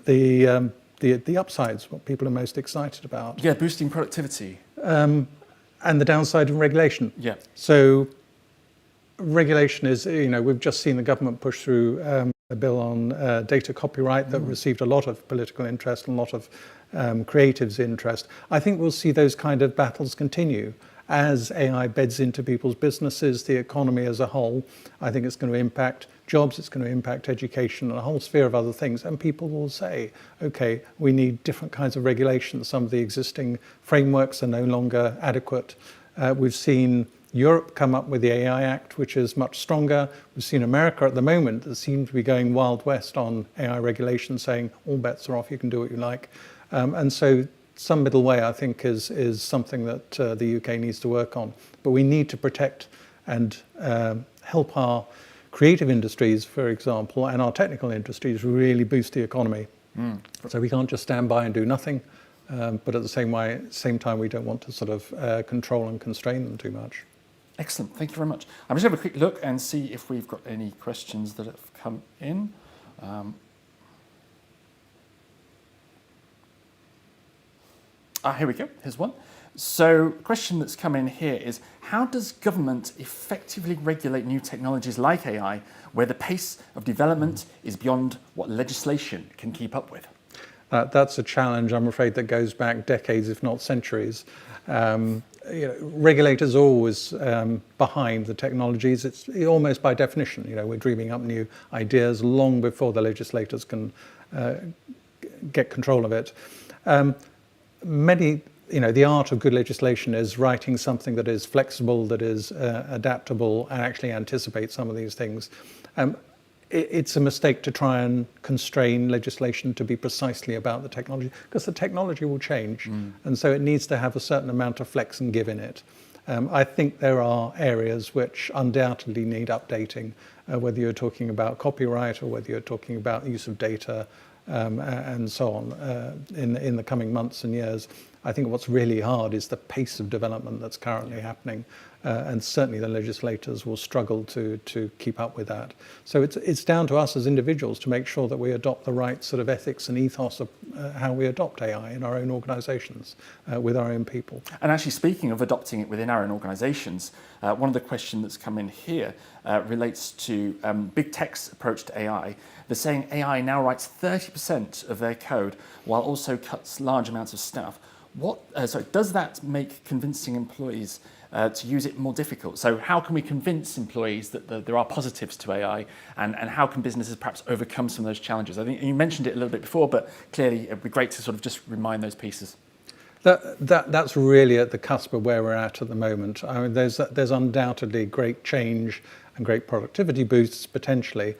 Speaker 11: the upsides, what people are most excited about.
Speaker 1: Yeah, boosting productivity.
Speaker 11: And the downside of regulation.
Speaker 1: Yeah.
Speaker 11: So regulation is, we've just seen the government push through a bill on data copyright that received a lot of political interest and a lot of creatives' interest. I think we'll see those kind of battles continue. As AI beds into people's businesses, the economy as a whole, I think it's going to impact jobs, it's going to impact education and a whole sphere of other things. And people will say, okay, we need different kinds of regulations. Some of the existing frameworks are no longer adequate. We've seen Europe come up with the AI Act, which is much stronger. We've seen America at the moment that seems to be going Wild West on AI regulation, saying all bets are off, you can do what you like. And so some middle way, I think, is something that the UK needs to work on. But we need to protect and help our creative industries, for example, and our technical industries really boost the economy. So we can't just stand by and do nothing, but at the same time, we don't want to sort of control and constrain them too much.
Speaker 1: Excellent, thank you very much. I'm just going to have a quick look and see if we've got any questions that have come in. Here we go, here's one. So, a question that's come in here is, how does government effectively regulate new technologies like AI, where the pace of development is beyond what legislation can keep up with?
Speaker 11: That's a challenge, I'm afraid, that goes back decades, if not centuries. Regulators are always behind the technologies. It's almost by definition. We're dreaming up new ideas long before the legislators can get control of it. Many the art of good legislation is writing something that is flexible, that is adaptable, and actually anticipates some of these things. It's a mistake to try and constrain legislation to be precisely about the technology, because the technology will change, and so it needs to have a certain amount of flex and give in it. I think there are areas which undoubtedly need updating, whether you're talking about copyright or whether you're talking about use of data and so on in the coming months and years. I think what's really hard is the pace of development that's currently happening, and certainly the legislators will struggle to keep up with that. So it's down to us as individuals to make sure that we adopt the right sort of ethics and ethos of how we adopt AI in our own organisations with our own people.
Speaker 1: And actually, speaking of adopting it within our own organisations, one of the questions that's come in here relates to big tech's approach to AI. They're saying AI now writes 30% of their code while also cuts large amounts of staff. Does that make convincing employees to use it more difficult? So how can we convince employees that there are positives to AI, and how can businesses perhaps overcome some of those challenges? I think you mentioned it a little bit before, but clearly it'd be great to sort of just remind those pieces.
Speaker 11: That's really at the cusp of where we're at the moment. I mean, there's undoubtedly great change and great productivity boosts potentially,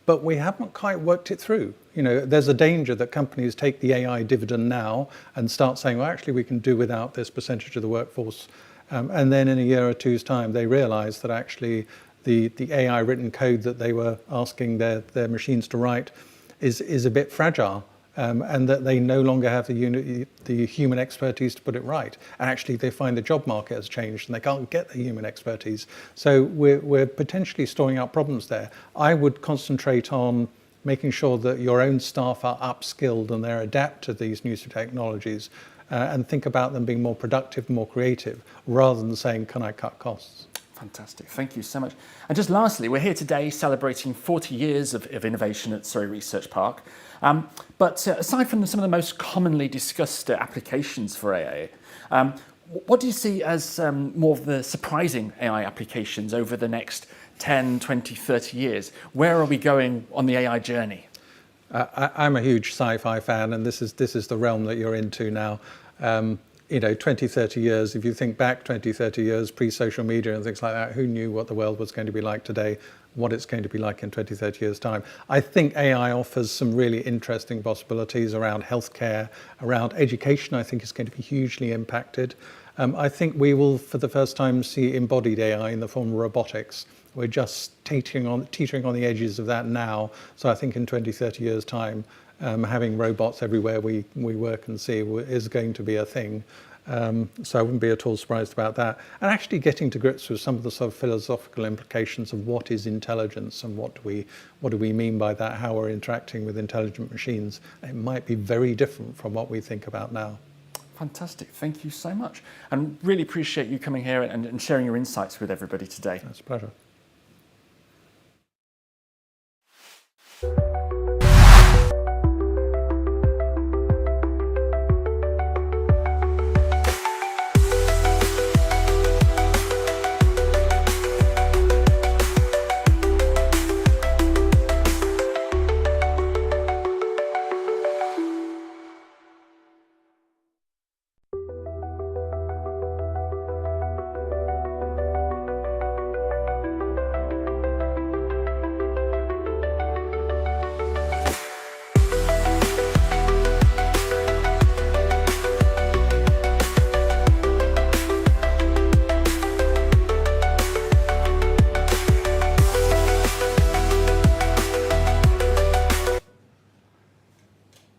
Speaker 11: but we haven't quite worked it through. There's a danger that companies take the AI dividend now and start saying, well, actually, we can do without this percentage of the workforce. And then in a year or two's time, they realize that actually the AI written code that they were asking their machines to write is a bit fragile. And that they no longer have the human expertise to put it right. And actually they find the job market has changed and they can't get the human expertise. So we're potentially storing up problems there. I would concentrate on making sure that your own staff are upskilled and they're adapt to these new technologies, and think about them being more productive, more creative, rather than saying, can I cut costs?
Speaker 1: Fantastic, thank you so much. And just lastly, we're here today celebrating 40 years of innovation at Surrey Research Park. But aside from some of the most commonly discussed applications for AI, what do you see as more of the surprising AI applications over the next 10, 20, 30 years? Where are we going on the AI journey?
Speaker 11: I'm a huge sci-fi fan, and this is the realm that you're into now. 20, 30 years, if you think back 20, 30 years, pre-social media and things like that, who knew what the world was going to be like today, what it's going to be like in 20, 30 years' time? I think AI offers some really interesting possibilities around healthcare, around education. I think it's going to be hugely impacted. I think we will, for the first time, see embodied AI in the form of robotics. We're just teetering on the edges of that now. So I think in 20, 30 years' time, having robots everywhere we work and see is going to be a thing. So I wouldn't be at all surprised about that. And actually getting to grips with some of the sort of philosophical implications of what is intelligence and what do we mean by that, how we're interacting with intelligent machines. It might be very different from what we think about now.
Speaker 1: Fantastic, thank you so much. And really appreciate you coming here and sharing your insights with everybody today.
Speaker 11: It's a pleasure.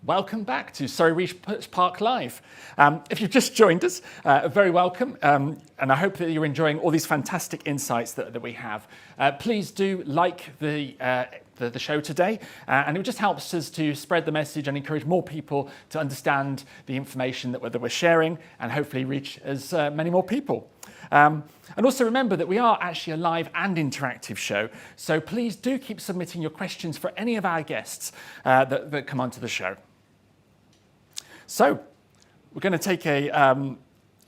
Speaker 1: Welcome back to Surrey Research Park Live. If you've just joined us, very welcome, and I hope that you're enjoying all these fantastic insights that we have. Please do like the show today, and it just helps us to spread the message and encourage more people to understand the information that we're sharing, and hopefully reach as many more people. And also remember that we are actually a live and interactive show, so please do keep submitting your questions for any of our guests that come onto the show. So we're going to take a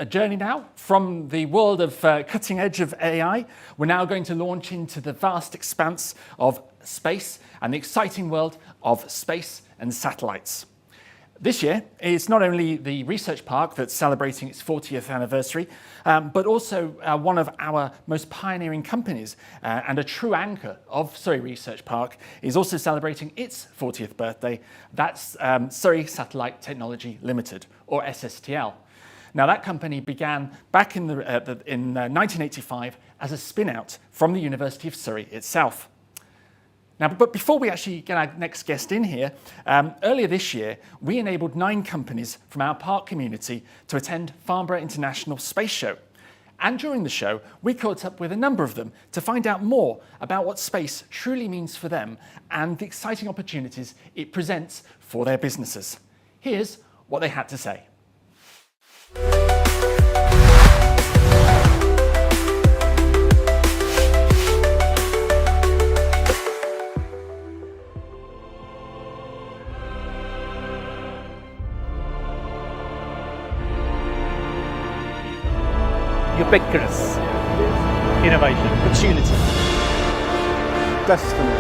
Speaker 1: journey now from the world of cutting edge of AI. We're now going to launch into the vast expanse of space and the exciting world of space and satellites. This year, it's not only the Research Park that's celebrating its 40th anniversary, but also one of our most pioneering companies and a true anchor of Surrey Research Park is also celebrating its 40th birthday. That's Surrey Satellite Technology Limited, or SSTL. Now, that company began back in 1985 as a spin-out from the University of Surrey itself. Now, but before we actually get our next guest in here, earlier this year, we enabled 9 companies from our park community to attend Farnborough International Space Show. And during the show, we caught up with a number of them to find out more about what space truly means for them and the exciting opportunities it presents for their businesses. Here's what they had to say.
Speaker 16: Ubiquitous. Innovation. Opportunity.
Speaker 17: Destiny.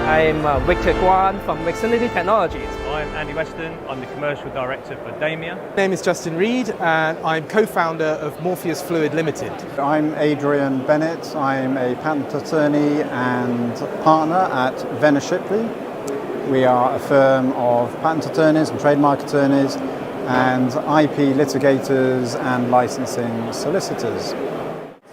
Speaker 18: I'm Victor Guan from Mixinity Technologies.
Speaker 16: I'm Andy Weston. I'm the Commercial Director for Damia.
Speaker 19: My name is Justin Reed and I'm co-founder of Morpheus Fluid Limited.
Speaker 17: I'm Adrian Bennett. I'm a patent attorney and partner at Venner Shipley. We are a firm of patent attorneys and trademark attorneys and IP litigators and licensing solicitors.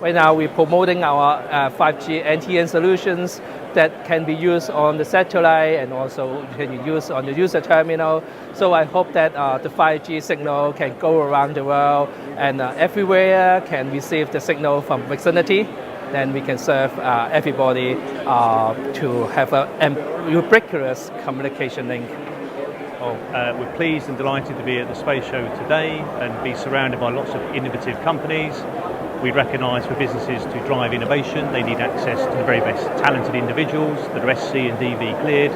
Speaker 18: Right now we're promoting our 5G NTN solutions that can be used on the satellite and also can be used on the user terminal. So I hope that the 5G signal can go around the world and everywhere can receive the signal from Mixinity. Then we can serve everybody to have a ubiquitous communication link.
Speaker 16: We're pleased and delighted to be at the Space Show today and be surrounded by lots of innovative companies. We recognise for businesses to drive innovation, they need access to the very best talented individuals that are SC and DV cleared.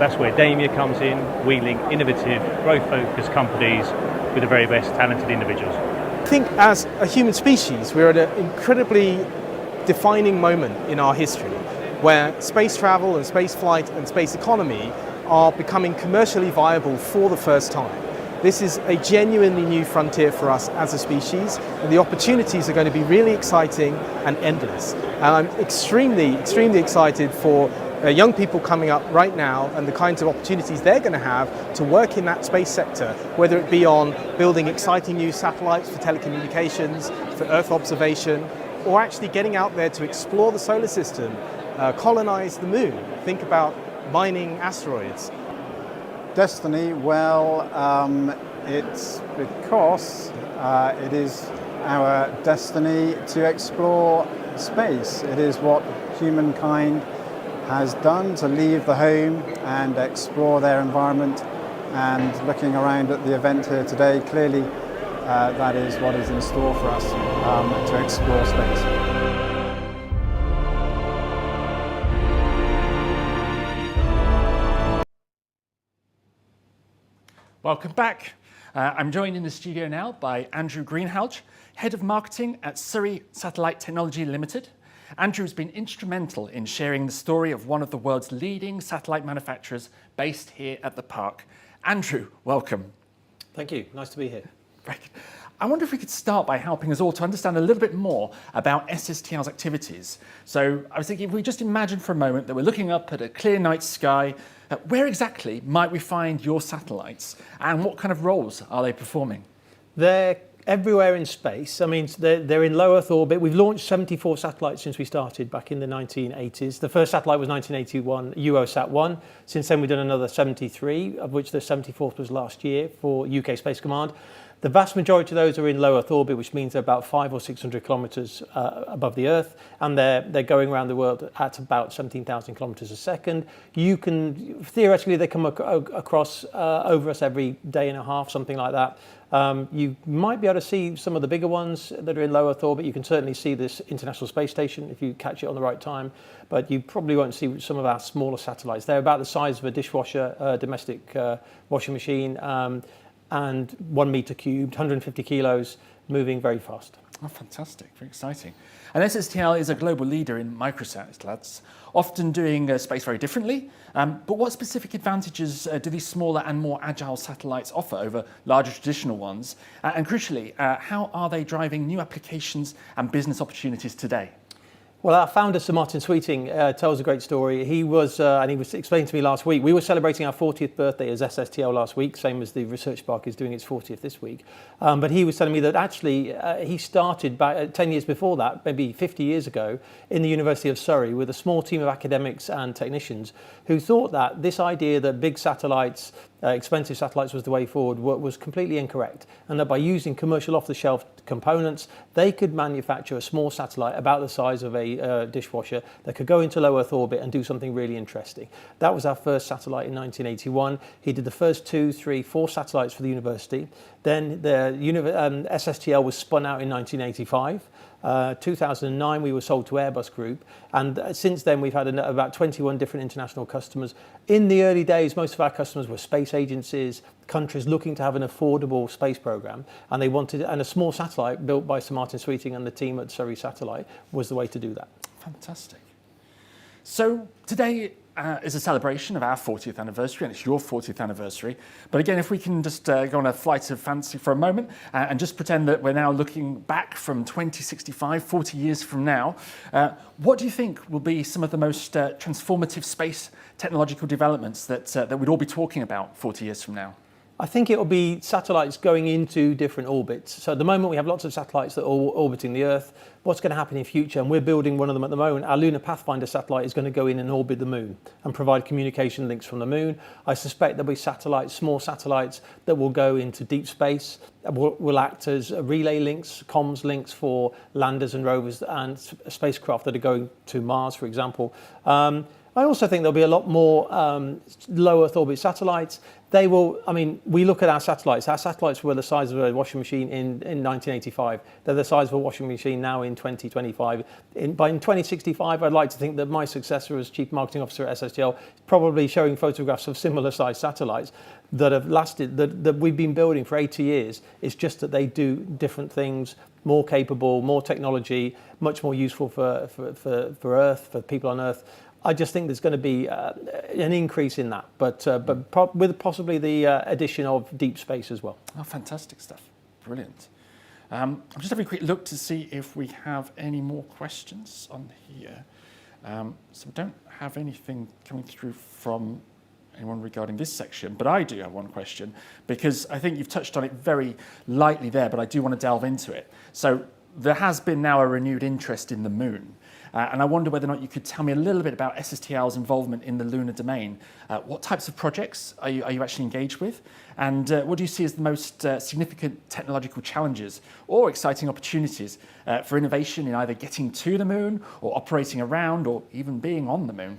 Speaker 16: That's where Damia comes in, wheeling innovative, growth-focused companies with the very best talented individuals.
Speaker 19: I think as a human species, we're at an incredibly defining moment in our history where space travel and space flight and space economy are becoming commercially viable for the first time. This is a genuinely new frontier for us as a species, and the opportunities are going to be really exciting and endless. And I'm extremely excited for young people coming up right now and the kinds of opportunities they're going to have to work in that space sector, whether it be on building exciting new satellites for telecommunications, for Earth observation, or actually getting out there to explore the solar system, colonize the moon, think about mining asteroids.
Speaker 17: Destiny, well, it's because it is our destiny to explore space. It is what humankind has done, to leave the home and explore their environment. And looking around at the event here today, clearly that is what is in store for us, to explore space.
Speaker 1: Welcome back. I'm joined in the studio now by Andrew Greenhalgh, Head of Marketing at Surrey Satellite Technology Limited. Andrew has been instrumental in sharing the story of one of the world's leading satellite manufacturers based here at the park. Andrew, welcome.
Speaker 19: Thank you. Nice to be here.
Speaker 1: Great. I wonder if we could start by helping us all to understand a little bit more about SSTL's activities. So I was thinking, if we just imagine for a moment that we're looking up at a clear night sky, where exactly might we find your satellites and what kind of roles are they performing?
Speaker 19: They're everywhere in space. I mean, they're in low Earth orbit. We've launched 74 satellites since we started back in the 1980s. The first satellite was 1981, Eurosat-1. Since then, we've done another 73, of which the 74th was last year for UK Space Command. The vast majority of those are in low Earth orbit, which means they're about 500 or 600 kilometers above the Earth, and they're going around the world at about 17,000 kilometers a second. You can, theoretically, they come across over us every day and a half, something like that. You might be able to see some of the bigger ones that are in low Earth orbit. You can certainly see this International Space Station if you catch it on the right time, but you probably won't see some of our smaller satellites. They're about the size of a dishwasher, domestic washing machine, and 1 meter cubed, 150 kilos. moving very fast.
Speaker 1: Oh, fantastic, very exciting. And SSTL is a global leader in microsatellites, often doing space very differently. But what specific advantages do these smaller and more agile satellites offer over larger traditional ones? And crucially, how are they driving new applications and business opportunities today?
Speaker 19: Well, our founder, Sir Martin Sweeting, tells a great story. He was, and he was explaining to me last week, we were celebrating our 40th birthday as SSTL last week, same as the Research Park is doing its 40th this week. But he was telling me that actually he started back 10 years before that, maybe 50 years ago, in the University of Surrey with a small team of academics and technicians who thought that this idea that big satellites, expensive satellites was the way forward was completely incorrect, and that by using commercial off-the-shelf components, they could manufacture a small satellite about the size of a dishwasher that could go into low Earth orbit and do something really interesting. That was our first satellite in 1981. He did the first 2, 3, 4 satellites for the university. Then the SSTL was spun out in 1985. 2009 we were sold to Airbus Group, and since then we've had about 21 different international customers. In the early days, most of our customers were space agencies, countries looking to have an affordable space program, and they wanted, and a small satellite built by Sir Martin Sweeting and the team at Surrey Satellite was the way to do that.
Speaker 1: Fantastic. So today is a celebration of our 40th anniversary, and it's your 40th anniversary. But again, if we can just go on a flight of fancy for a moment and just pretend that we're now looking back from 2065, 40 years from now, what do you think will be some of the most transformative space technological developments that we'd all be talking about 40 years from now?
Speaker 19: I think it will be satellites going into different orbits. So at the moment we have lots of satellites that are orbiting the Earth. What's going to happen in future? And we're building one of them at the moment. Our Lunar Pathfinder satellite is going to go in and orbit the Moon and provide communication links from the Moon. I suspect there'll be satellites, small satellites, that will go into deep space, will act as relay links, comms links for landers and rovers and spacecraft that are going to Mars, for example. I also think there'll be a lot more low Earth orbit satellites. They will, I mean, we look at our satellites. Our satellites were the size of a washing machine in 1985. They're the size of a washing machine now in 2025. By 2065, I'd like to think that my successor as Chief Marketing Officer at SSTL is probably showing photographs of similar sized satellites that have lasted, that we've been building for 80 years. It's just that they do different things, more capable, more technology, much more useful for Earth, for people on Earth. I just think there's going to be an increase in that, but with possibly the addition of deep space as well.
Speaker 1: Oh, fantastic stuff. Brilliant. I'm just having a quick look to see if we have any more questions on here. So we don't have anything coming through from anyone regarding this section, but I do have one question, because I think you've touched on it very lightly there, but I do want to delve into it. So there has been now a renewed interest in the Moon. And I wonder whether or not you could tell me a little bit about SSTL's involvement in the lunar domain. What types of projects are you actually engaged with? And what do you see as the most significant technological challenges or exciting opportunities for innovation in either getting to the Moon or operating around or even being on the Moon?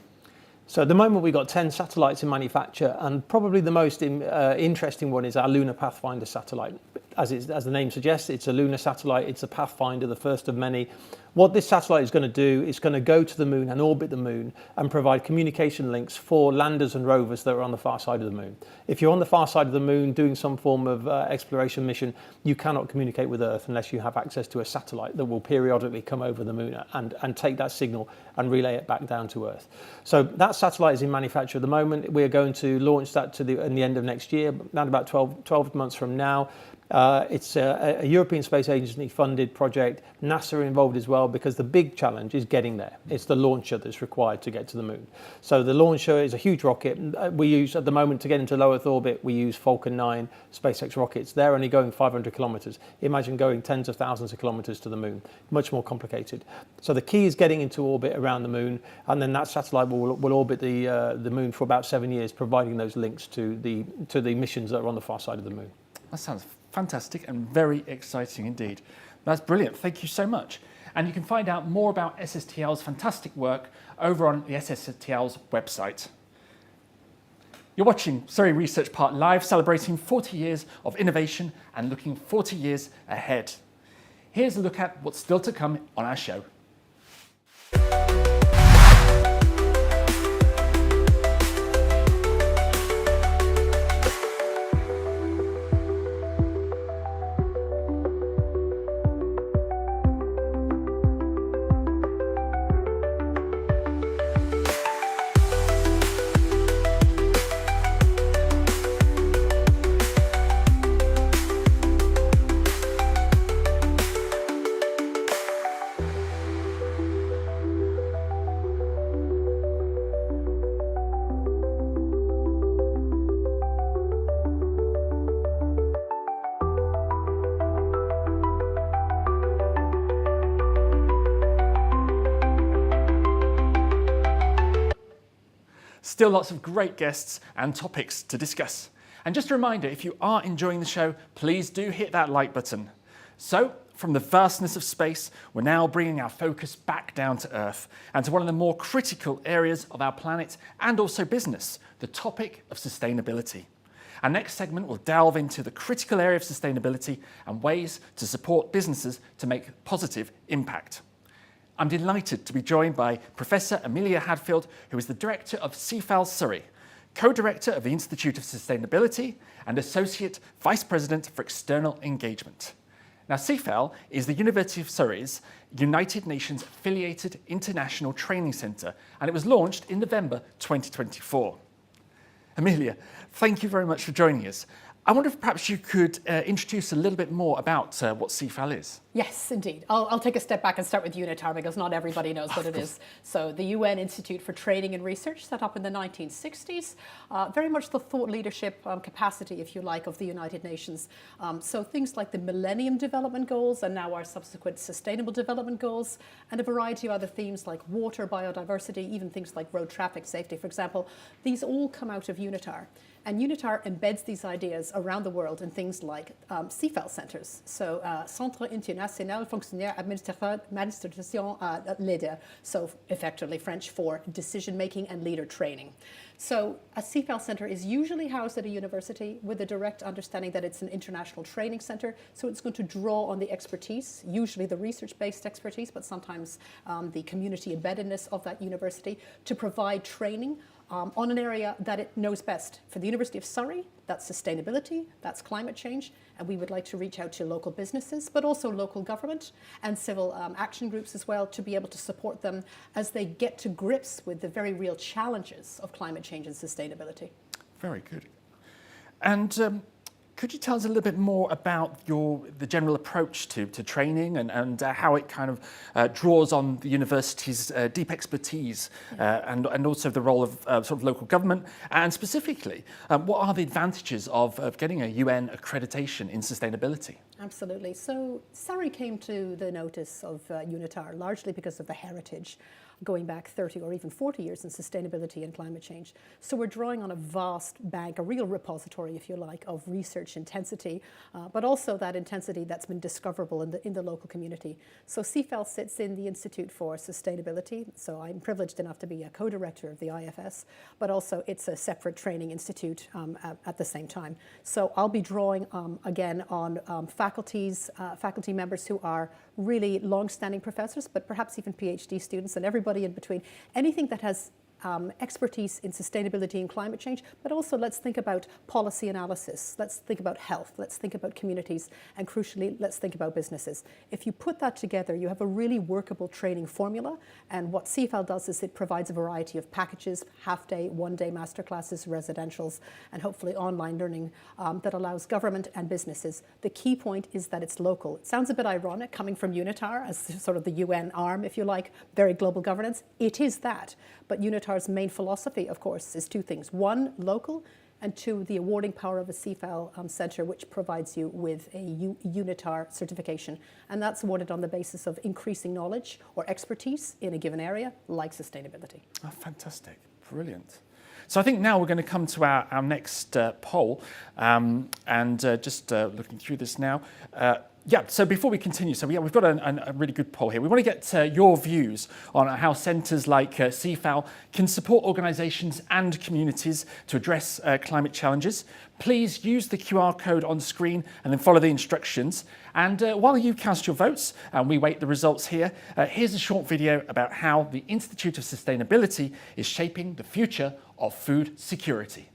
Speaker 19: So at the moment we've got 10 satellites in manufacture, and probably the most interesting one is our Lunar Pathfinder satellite. As the name suggests, it's a lunar satellite, it's a Pathfinder, the first of many. What this satellite is going to do is going to go to the Moon and orbit the Moon and provide communication links for landers and rovers that are on the far side of the Moon. If you're on the far side of the Moon doing some form of exploration mission, you cannot communicate with Earth unless you have access to a satellite that will periodically come over the Moon and take that signal and relay it back down to Earth. So that satellite is in manufacture at the moment. We're going to launch that in the end of next year, around about 12 months from now. It's a European Space Agency funded project. NASA are involved as well, because the big challenge is getting there. It's the launcher that's required to get to the Moon. So the launcher is a huge rocket. We use, at the moment, to get into low Earth orbit, we use Falcon 9 SpaceX rockets. They're only going 500 kilometers. Imagine going tens of thousands of kilometers to the Moon. Much more complicated. So the key is getting into orbit around the Moon, and then that satellite will orbit the Moon for about 7 years, providing those links to the missions that are on the far side of the Moon.
Speaker 1: That sounds fantastic and very exciting indeed. That's brilliant. Thank you so much. And you can find out more about SSTL's fantastic work over on the SSTL's website. You're watching Surrey Research Park Live, celebrating 40 years of innovation and looking 40 years ahead. Here's a look at what's still to come on our show. Still lots of great guests and topics to discuss. And just a reminder, if you are enjoying the show, please do hit that like button. So, from the vastness of space, we're now bringing our focus back down to Earth and to one of the more critical areas of our planet and also business, the topic of sustainability. Our next segment will delve into the critical area of sustainability and ways to support businesses to make positive impact. I'm delighted to be joined by Professor Amelia Hadfield, who is the Director of CIFAL Surrey, Co-Director of the Institute of Sustainability and Associate Vice President for External Engagement. Now, CIFAL is the University of Surrey's United Nations affiliated international training centre, and it was launched in November 2024. Amelia, thank you very much for joining us. I wonder if perhaps you could introduce a little bit more about what CIFAL is.
Speaker 20: Yes, indeed. I'll take a step back and start with UNITAR because not everybody knows what it is. So the UN Institute for Training and Research, set up in the 1960s, very much the thought leadership capacity, if you like, of the United Nations. So things like the Millennium Development Goals and now our subsequent Sustainable Development Goals, and a variety of other themes like water, biodiversity, even things like road traffic safety, for example. These all come out of UNITAR. And UNITAR embeds these ideas around the world in things like CIFAL centres, so Centre International Fonctionnaire Administration Leader, so effectively French for decision-making and leader training. So a CIFAL centre is usually housed at a university with a direct understanding that it's an international training centre, so it's going to draw on the expertise, usually the research-based expertise, but sometimes the community embeddedness of that university, to provide training on an area that it knows best. For the University of Surrey, that's sustainability, that's climate change, and we would like to reach out to local businesses, but also local government and civil action groups as well, to be able to support them as they get to grips with the very real challenges of climate change and sustainability.
Speaker 1: Very good. And could you tell us a little bit more about the general approach to training and how it kind of draws on the university's deep expertise and also the role of sort of local government, and specifically, what are the advantages of getting a UN accreditation in sustainability?
Speaker 20: Absolutely. So Surrey came to the notice of UNITAR largely because of the heritage going back 30 or even 40 years in sustainability and climate change. So we're drawing on a vast bank, a real repository, if you like, of research intensity, but also that intensity that's been discoverable in the local community. So CIFAL sits in the Institute for Sustainability, so I'm privileged enough to be a co-director of the IFS, but also it's a separate training institute at the same time. So I'll be drawing again on faculty members who are really long-standing professors, but perhaps even PhD students and everybody in between. Anything that has expertise in sustainability and climate change, but also let's think about policy analysis, let's think about health, let's think about communities, and crucially, let's think about businesses. If you put that together, you have a really workable training formula, and what CIFAL does is it provides a variety of packages, half-day, one-day masterclasses, residentials, and hopefully online learning that allows government and businesses. The key point is that it's local. It sounds a bit ironic coming from UNITAR as sort of the UN arm, if you like, very global governance. It is that, but UNITAR's main philosophy, of course, is two things. One, local, and two, the awarding power of a CIFAL centre, which provides you with a UNITAR certification. And that's awarded on the basis of increasing knowledge or expertise in a given area, like sustainability.
Speaker 1: Oh, fantastic. Brilliant. So I think now we're going to come to our next poll, and just looking through this now. So before we continue, we've got a really good poll here. We want to get your views on how centres like CIFAL can support organisations and communities to address climate challenges. Please use the QR code on screen and then follow the instructions. And while you cast your votes and we wait the results here, here's a short video about how the Institute of Sustainability is shaping the future of food security.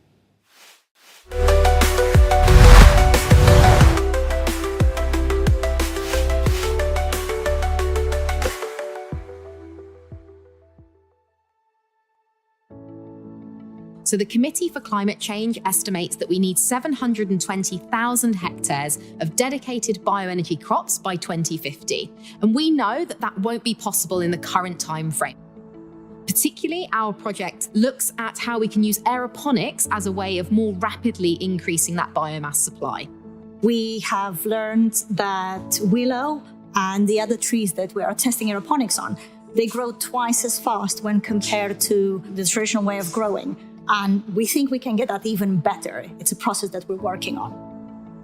Speaker 21: So the Committee for Climate Change estimates that we need 720,000 hectares of dedicated bioenergy crops by 2050. And we know that that won't be possible in the current time frame. Particularly, our project looks at how we can use aeroponics as a way of more rapidly increasing that biomass supply.
Speaker 22: We have learned that willow and the other trees that we are testing aeroponics on, they grow twice as fast when compared to the traditional way of growing. And we think we can get that even better. It's a process that we're working on.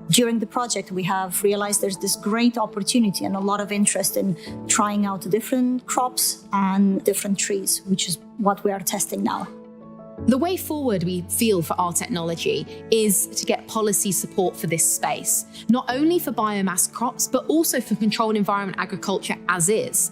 Speaker 22: During the project, we have realized there's this great opportunity and a lot of interest in trying out different crops and different trees, which is what we are testing now.
Speaker 21: The way forward, we feel, for our technology is to get policy support for this space, not only for biomass crops, but also for controlled environment agriculture as is.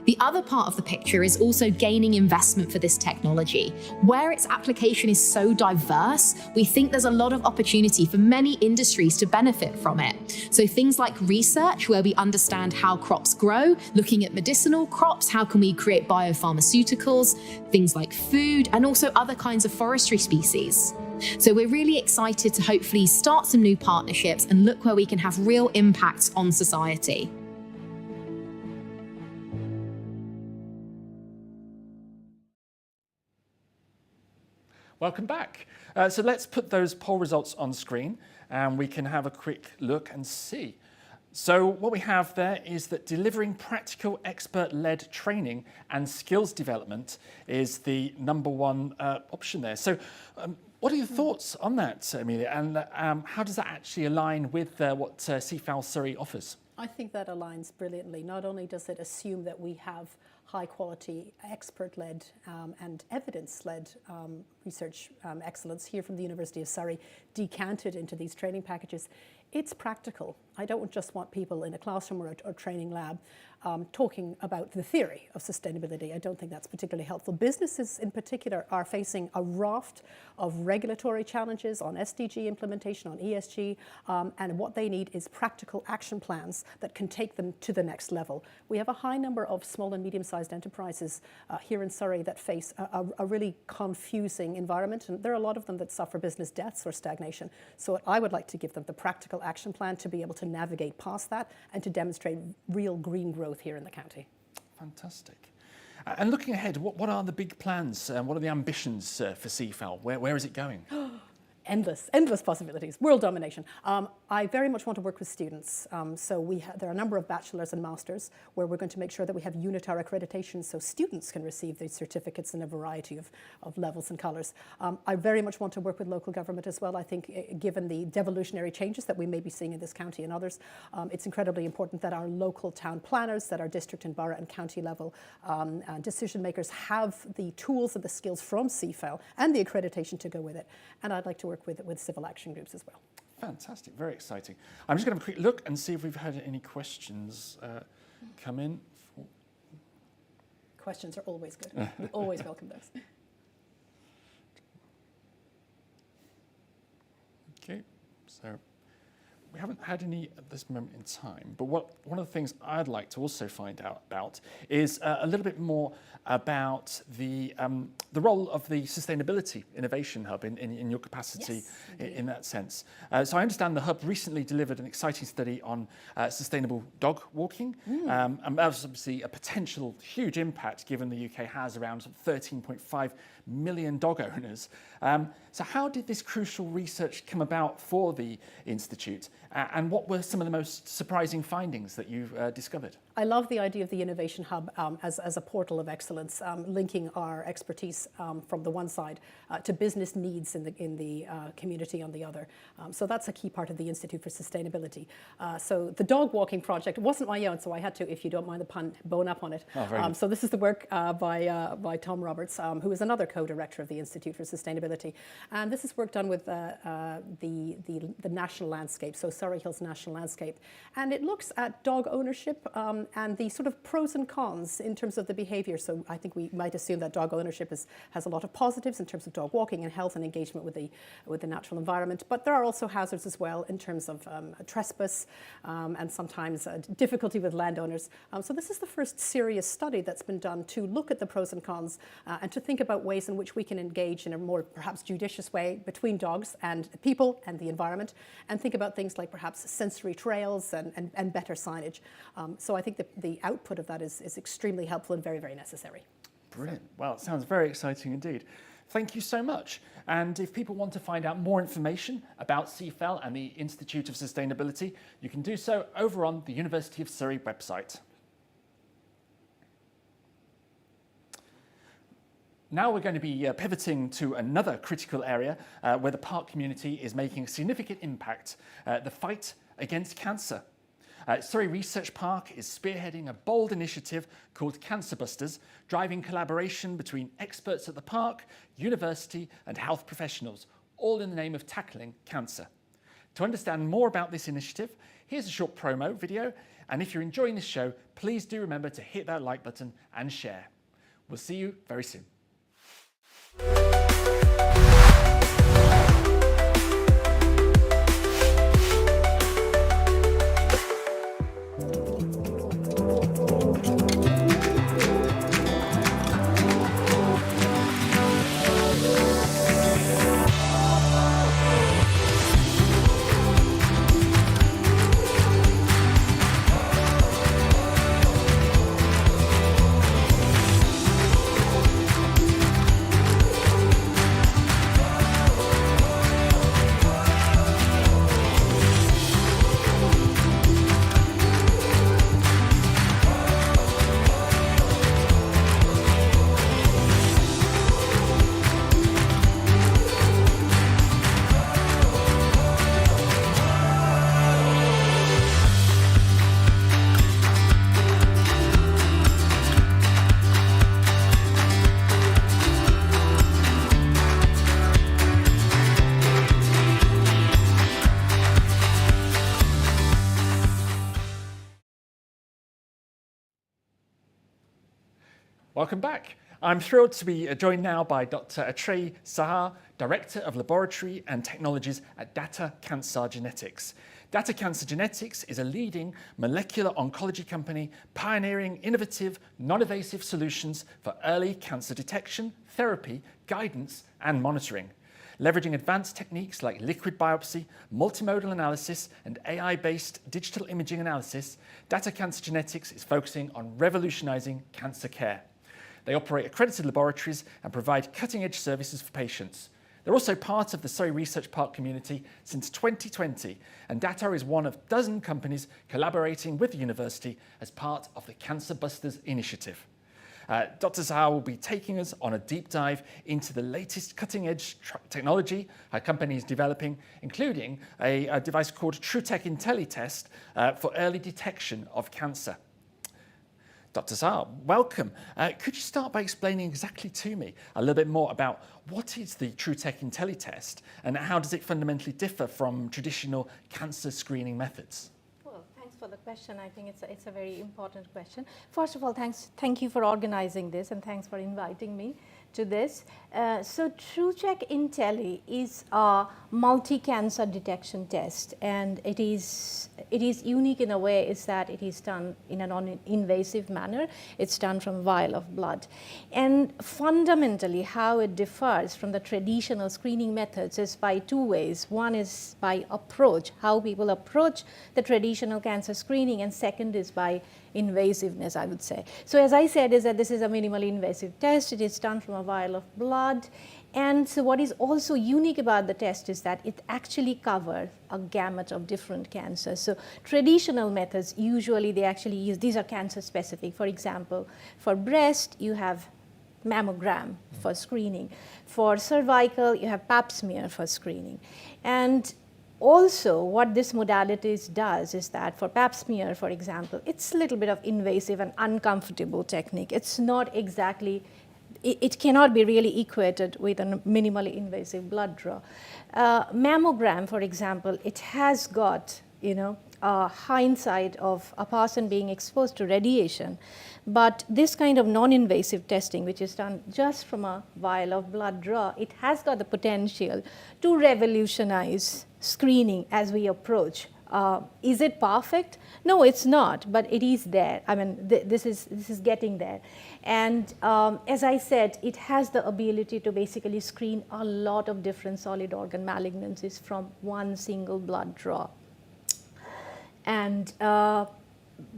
Speaker 21: The other part of the picture is also gaining investment for this technology. Where its application is so diverse, we think there's a lot of opportunity for many industries to benefit from it. So things like research, where we understand how crops grow, looking at medicinal crops, how can we create biopharmaceuticals, things like food, and also other kinds of forestry species. So we're really excited to hopefully start some new partnerships and look where we can have real impacts on society.
Speaker 1: Welcome back. So let's put those poll results on screen and we can have a quick look and see. So what we have there is that delivering practical expert-led training and skills development is the #1 option there. So what are your thoughts on that, Amelia? And how does that actually align with what CIFAL Surrey offers?
Speaker 20: I think that aligns brilliantly. Not only does it assume that we have high-quality, expert-led and evidence-led research excellence here from the University of Surrey decanted into these training packages, it's practical. I don't just want people in a classroom or a training lab talking about the theory of sustainability. I don't think that's particularly helpful. Businesses in particular are facing a raft of regulatory challenges on SDG implementation, on ESG, and what they need is practical action plans that can take them to the next level. We have a high number of small and medium-sized enterprises here in Surrey that face a really confusing environment, and there are a lot of them that suffer business deaths or stagnation. So I would like to give them the practical action plan to be able to navigate past that and to demonstrate real green growth here in the county.
Speaker 1: Fantastic. And looking ahead, what are the big plans? What are the ambitions for CIFAL? Where is it going?
Speaker 20: Endless possibilities, world domination. I very much want to work with students. So there are a number of bachelors and masters where we're going to make sure that we have UNITAR accreditation so students can receive these certificates in a variety of levels and colours. I very much want to work with local government as well. I think given the devolutionary changes that we may be seeing in this county and others, it's incredibly important that our local town planners, that our district and borough and county level decision makers have the tools and the skills from CIFAL and the accreditation to go with it. And I'd like to work with civil action groups as well.
Speaker 1: Fantastic, very exciting. I'm just going to have a quick look and see if we've had any questions come in.
Speaker 20: Questions are always good. We always welcome those.
Speaker 1: Okay, so we haven't had any at this moment in time, but one of the things I'd like to also find out about is a little bit more about the role of the Sustainability Innovation Hub in your capacity. Yes, in that sense. So I understand the Hub recently delivered an exciting study on sustainable dog walking, and that was obviously a potential huge impact given the UK has around 13.5 million dog owners. So how did this crucial research come about for the Institute, and what were some of the most surprising findings that you've discovered?
Speaker 20: I love the idea of the Innovation Hub as a portal of excellence, linking our expertise from the one side to business needs in the community on the other. So that's a key part of the Institute for Sustainability. So the dog walking project wasn't my own, so I had to, if you don't mind the pun, bone up on it.
Speaker 1: Oh,
Speaker 20: so this is the work by Tom Roberts, who is another co-director of the Institute for Sustainability. And this is work done with the national landscape, so Surrey Hills National Landscape. And it looks at dog ownership and the sort of pros and cons in terms of the behavior. So I think we might assume that dog ownership has a lot of positives in terms of dog walking and health and engagement with the natural environment. But there are also hazards as well in terms of trespass and sometimes difficulty with landowners. So this is the first serious study that's been done to look at the pros and cons and to think about ways in which we can engage in a more perhaps judicious way between dogs and people and the environment, and think about things like perhaps sensory trails and better signage. So I think the output of that is extremely helpful and very, very necessary.
Speaker 1: Brilliant. Well, it sounds very exciting indeed. Thank you so much. And if people want to find out more information about CIFAL and the Institute of Sustainability, you can do so over on the University of Surrey website. Now we're going to be pivoting to another critical area where the park community is making a significant impact, the fight against cancer. Surrey Research Park is spearheading a bold initiative called Cancerbusters, driving collaboration between experts at the park, university and health professionals, all in the name of tackling cancer. To understand more about this initiative, here's a short promo video, and if you're enjoying this show, please do remember to hit that like button and share. We'll see you very soon. Welcome back. I'm thrilled to be joined now by Dr. Atreyee Saha, Director of Laboratory and Technologies at Datar Cancer Genetics. Datar Cancer Genetics is a leading molecular oncology company pioneering innovative, non-invasive solutions for early cancer detection, therapy, guidance, and monitoring. Leveraging advanced techniques like liquid biopsy, multimodal analysis, and AI-based digital imaging analysis, Datar Cancer Genetics is focusing on revolutionizing cancer care. They operate accredited laboratories and provide cutting-edge services for patients. They're also part of the Surrey Research Park community since 2020, and Datar is one of a dozen companies collaborating with the university as part of the Cancerbusters initiative. Dr. Saha will be taking us on a deep dive into the latest cutting-edge technology her company is developing, including a device called TrueTech IntelliTest for early detection of cancer. Dr. Saha, welcome. Could you start by explaining exactly to me a little bit more about what is the TrueTech IntelliTest and how does it fundamentally differ from traditional cancer screening methods?
Speaker 2: Well, thanks for the question. I think it's a very important question. First of all, thank you for organizing this and thanks for inviting me to this. So TrueTech Intelli is a multi-cancer detection test, and it is unique in a way is that it is done in a non-invasive manner. It's done from a vial of blood. And fundamentally how it differs from the traditional screening methods is by two ways. One is by approach, how people approach the traditional cancer screening, and second is by invasiveness, I would say. So as I said, is that this is a minimally invasive test. It is done from a vial of blood. And so what is also unique about the test is that it actually covers a gamut of different cancers. So traditional methods, usually they actually use, these are cancer specific. For example, for breast, you have mammogram for screening. For cervical, you have pap smear for screening. And also, what this modality does is that for pap smear, for example, it's a little bit of invasive and uncomfortable technique. It's not exactly, it cannot be really equated with a minimally invasive blood draw. Mammogram, for example, it has got, a hindsight of a person being exposed to radiation. But this kind of non-invasive testing, which is done just from a vial of blood draw, it has got the potential to revolutionize screening as we approach. Is it perfect? No, it's not, but it is there. I mean, this is getting there. And as I said, it has the ability to basically screen a lot of different solid organ malignancies from one single blood draw. And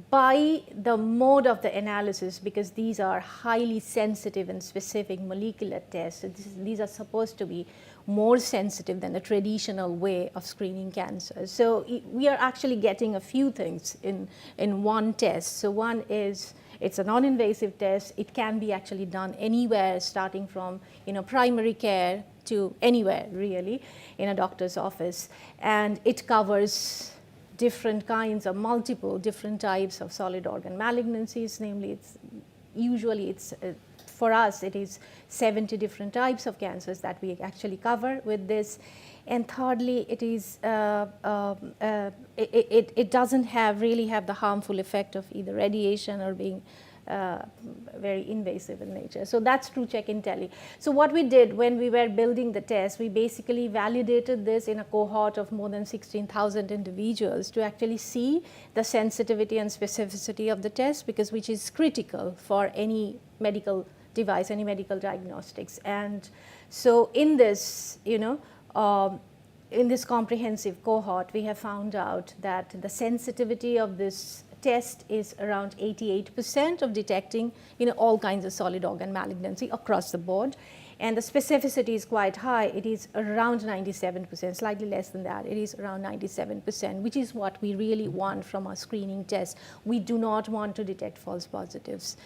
Speaker 2: by the mode of the analysis, because these are highly sensitive and specific molecular tests, so these are supposed to be more sensitive than the traditional way of screening cancer. So we are actually getting a few things in one test. So one is, it's a non-invasive test. It can be actually done anywhere, starting from primary care to anywhere really in a doctor's office, and it covers different kinds of multiple different types of solid organ malignancies. Namely, for us it is 70 different types of cancers that we actually cover with this. And thirdly, it is it doesn't really have the harmful effect of either radiation or being very invasive in nature. So that's TrueCheck IntelLi. So what we did when we were building the test, we basically validated this in a cohort of more than 16,000 individuals to actually see the sensitivity and specificity of the test, because which is critical for any medical device, any medical diagnostics. And so in this, in this comprehensive cohort, we have found out that the sensitivity of this test is around 88% of detecting all kinds of solid organ malignancy across the board. And the specificity is quite high. It is around 97%, slightly less than that. It is around 97%, which is what we really want from our screening test. We do not want to detect false positives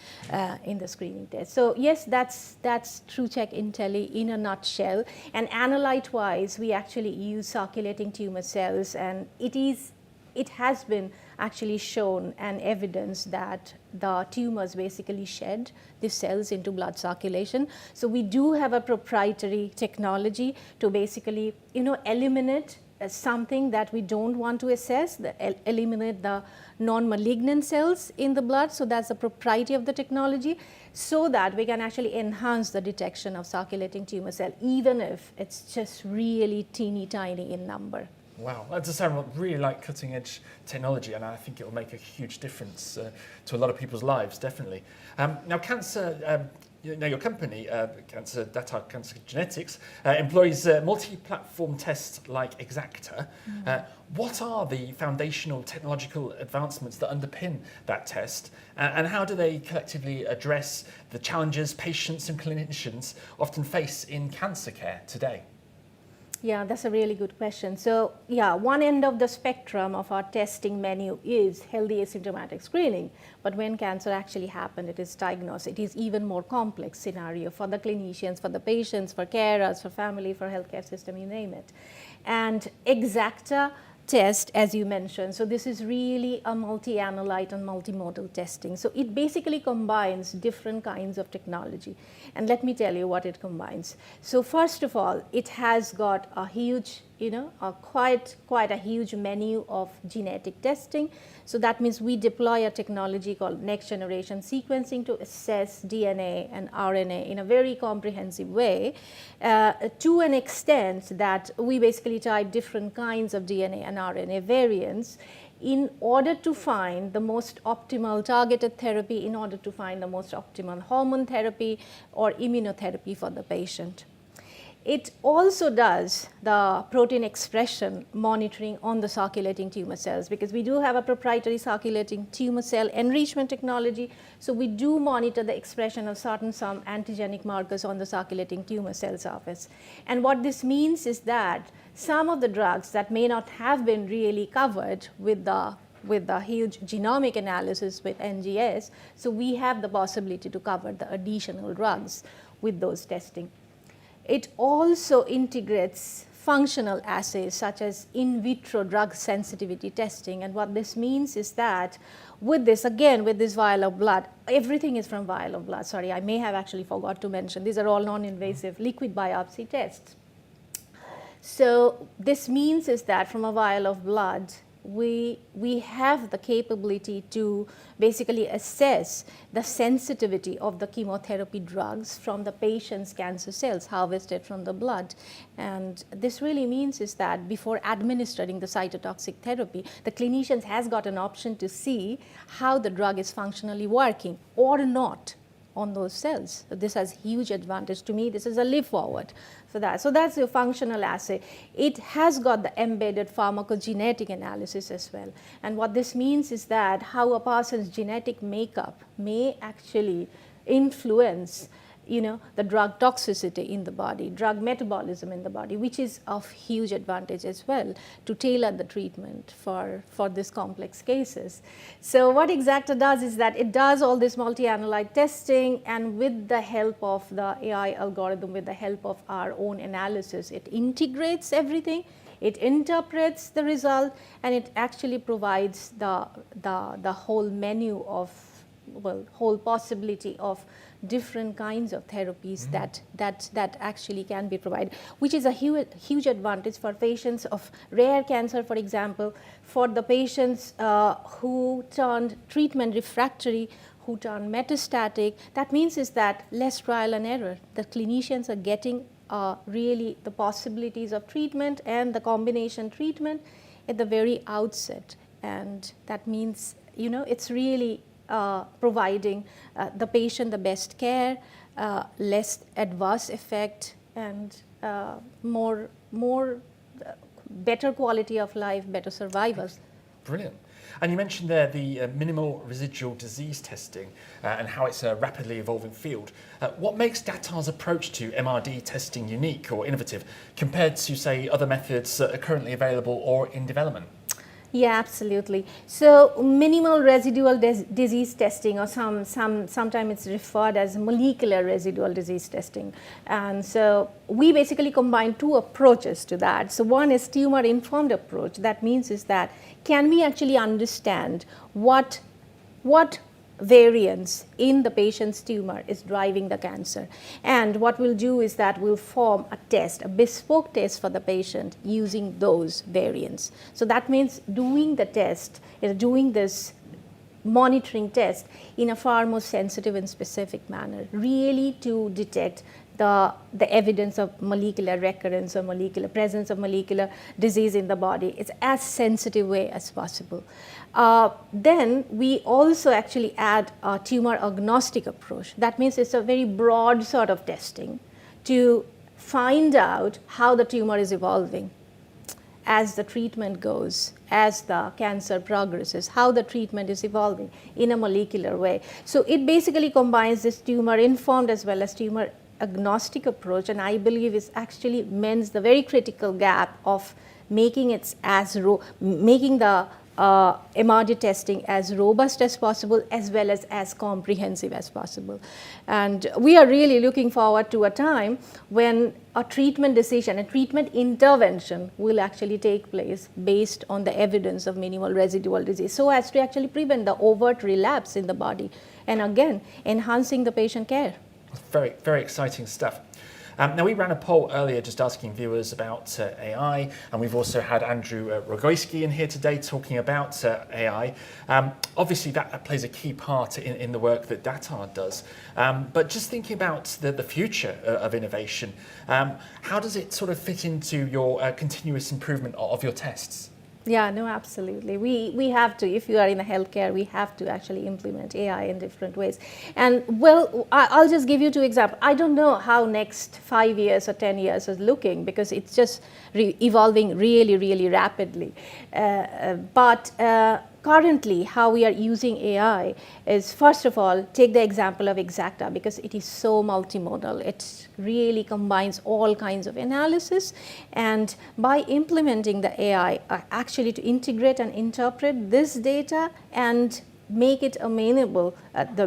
Speaker 2: in the screening test. So yes, that's TrueCheck IntelLi in a nutshell. And analyte-wise, we actually use circulating tumor cells, and it has been actually shown and evidence that the tumors basically shed the cells into blood circulation. So we do have a proprietary technology to basically, eliminate something that we don't want to assess, eliminate the non-malignant cells in the blood. So that's the propriety of the technology, so that we can actually enhance the detection of circulating tumor cell, even if it's just really teeny tiny in number.
Speaker 1: Wow, that does sound really like cutting-edge technology, and I think it will make a huge difference to a lot of people's lives, definitely. Now, cancer, your company, Datar Cancer Genetics, employs multi-platform tests like Exacta. What are the foundational technological advancements that underpin that test, and how do they collectively address the challenges patients and clinicians often face in cancer care today?
Speaker 2: Yeah, that's a really good question. So yeah, one end of the spectrum of our testing menu is healthy asymptomatic screening. But when cancer actually happens, it is diagnosed. It is even more complex scenario for the clinicians, for the patients, for carers, for family, for healthcare system, you name it. And Exacta test, as you mentioned, so this is really a multi-analyte and multimodal testing. So it basically combines different kinds of technology. And let me tell you what it combines. So first of all, it has got a huge, quite a huge menu of genetic testing. So that means we deploy a technology called next generation sequencing to assess DNA and RNA in a very comprehensive way, to an extent that we basically type different kinds of DNA and RNA variants in order to find the most optimal targeted therapy, in order to find the most optimal hormone therapy or immunotherapy for the patient. It also does the protein expression monitoring on the circulating tumor cells, because we do have a proprietary circulating tumor cell enrichment technology. So we do monitor the expression of some antigenic markers on the circulating tumor cell surface. And what this means is that some of the drugs that may not have been really covered with the huge genomic analysis with NGS, so we have the possibility to cover the additional drugs with those testing. It also integrates functional assays such as in vitro drug sensitivity testing. And what this means is that with this, again, with this vial of blood, everything is from vial of blood. Sorry, I may have actually forgot to mention, these are all non-invasive liquid biopsy tests. So this means is that from a vial of blood, we have the capability to basically assess the sensitivity of the chemotherapy drugs from the patient's cancer cells harvested from the blood. And this really means is that before administering the cytotoxic therapy, the clinician has got an option to see how the drug is functionally working or not. on those cells. So this has huge advantage. To me, this is a leap forward for that. So that's your functional assay. It has got the embedded pharmacogenetic analysis as well. And what this means is that how a person's genetic makeup may actually influence the drug toxicity in the body, drug metabolism in the body, which is of huge advantage as well to tailor the treatment for these complex cases. So what Exacta does is that it does all this multi-analyte testing, and with the help of the AI algorithm, with the help of our own analysis, it integrates everything, it interprets the result, and it actually provides the whole menu of, whole possibility of different kinds of therapies that actually can be provided, which is a huge advantage for patients of rare cancer, for example, for the patients who turned treatment refractory, who turned metastatic. That means is that less trial and error. The clinicians are getting really the possibilities of treatment and the combination treatment at the very outset, and that means it's really providing the patient the best care, less adverse effect, and better quality of life, better survivors.
Speaker 1: Brilliant. And you mentioned there the minimal residual disease testing and how it's a rapidly evolving field. What makes Datar's approach to MRD testing unique or innovative compared to, say, other methods that are currently available or in development?
Speaker 2: Yeah, absolutely. So minimal residual disease testing, or sometimes it's referred as molecular residual disease testing. And so we basically combine two approaches to that. So one is tumor-informed approach. That means is that can we actually understand what variance in the patient's tumor is driving the cancer. And what we'll do is that we'll form a test, a bespoke test for the patient using those variants. So that means doing the test, doing this monitoring test in a far more sensitive and specific manner, really to detect the evidence of molecular recurrence or molecular presence of molecular disease in the body. It's as sensitive way as possible. Then we also actually add a tumor agnostic approach. That means it's a very broad sort of testing to find out how the tumor is evolving as the treatment goes, as the cancer progresses, how the treatment is evolving in a molecular way. So it basically combines this tumor-informed as well as tumor agnostic approach, and I believe it actually mends the very critical gap of making it making the MRD testing as robust as possible as well as comprehensive as possible. And we are really looking forward to a time when a treatment decision, a treatment intervention will actually take place based on the evidence of minimal residual disease, so as to actually prevent the overt relapse in the body, and again, enhancing the patient care.
Speaker 1: Very, very exciting stuff. Now, we ran a poll earlier just asking viewers about AI, and we've also had Andrew Rogoyski in here today talking about AI. Obviously, that plays a key part in the work that Datar does. But just thinking about the future of innovation, how does it sort of fit into your continuous improvement of your tests?
Speaker 2: Yeah, no, absolutely. We have to, if you are in the healthcare, we have to actually implement AI in different ways. And well, I'll just give you two examples. I don't know how next 5 years or 10 years is looking, because it's just evolving really, really rapidly. But currently, how we are using AI is, first of all, take the example of Exacta, because it is so multimodal. It really combines all kinds of analysis, and by implementing the AI, actually to integrate and interpret this data and make it amenable,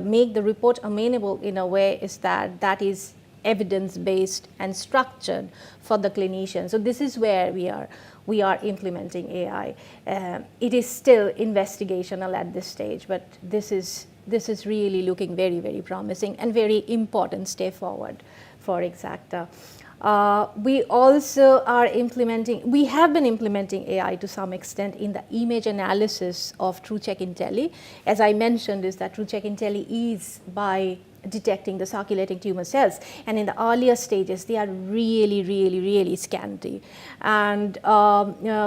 Speaker 2: make the report amenable in a way is that is evidence-based and structured for the clinician. So this is where we are implementing AI. It is still investigational at this stage, but this is really looking very, very promising and very important step forward for Exacta. We also are we have been implementing AI to some extent in the image analysis of TrueCheck Intelli. As I mentioned, is that TrueCheck Intelli is by detecting the circulating tumor cells. And in the earlier stages, they are really scanty. And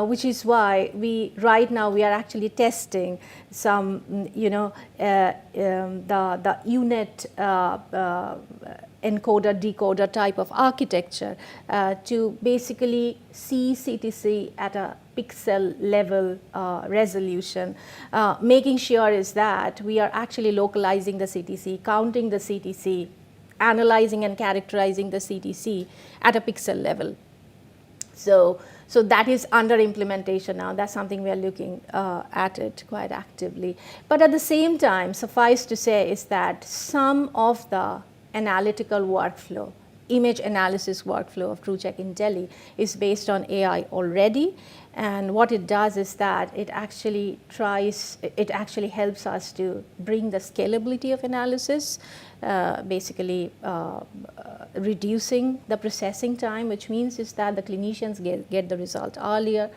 Speaker 2: which is why right now we are actually testing some, the unit encoder decoder type of architecture to basically see CTC at a pixel level resolution. Making sure is that we are actually localizing the CTC, counting the CTC, analyzing and characterizing the CTC at a pixel level. So that is under implementation now. That's something we are looking at it quite actively. But at the same time, suffice to say is that some of the analytical workflow, image analysis workflow of TrueCheck IntelliJ is based on AI already. And what it does is that it actually helps us to bring the scalability of analysis, basically reducing the processing time, which means is that the clinicians get the result earlier,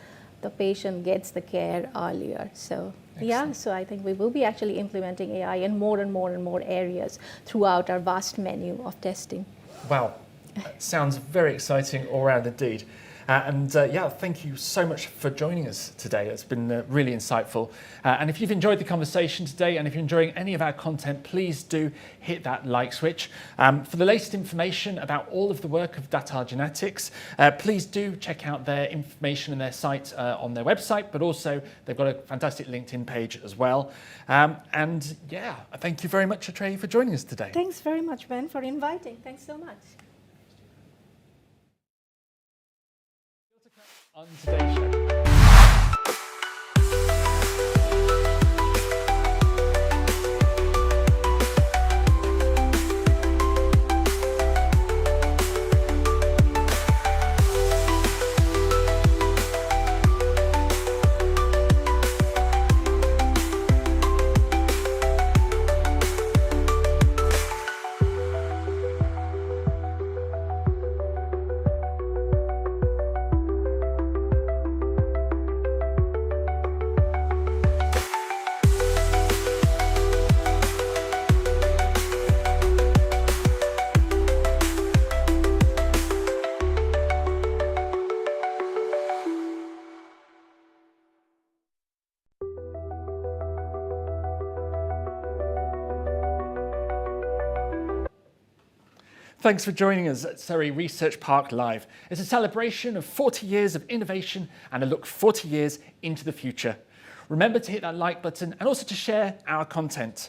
Speaker 2: the patient gets the care earlier. So yeah, so I think we will be actually implementing AI in more and more areas throughout our vast menu of testing.
Speaker 1: Wow, sounds very exciting all around indeed. Yeah, thank you so much for joining us today. It's been really insightful. And if you've enjoyed the conversation today, and if you're enjoying any of our content, please do hit that like switch. For the latest information about all of the work of Datar Genetics, please do check out their information and their site on their website, but also they've got a fantastic LinkedIn page as well. And yeah, thank you very much, Atreyee, for joining us today.
Speaker 2: Thanks very much, Ben, for inviting. Thanks so much.
Speaker 1: On today's show. Thanks for joining us at Surrey Research Park Live. It's a celebration of 40 years of innovation and a look 40 years into the future. Remember to hit that like button and also to share our content.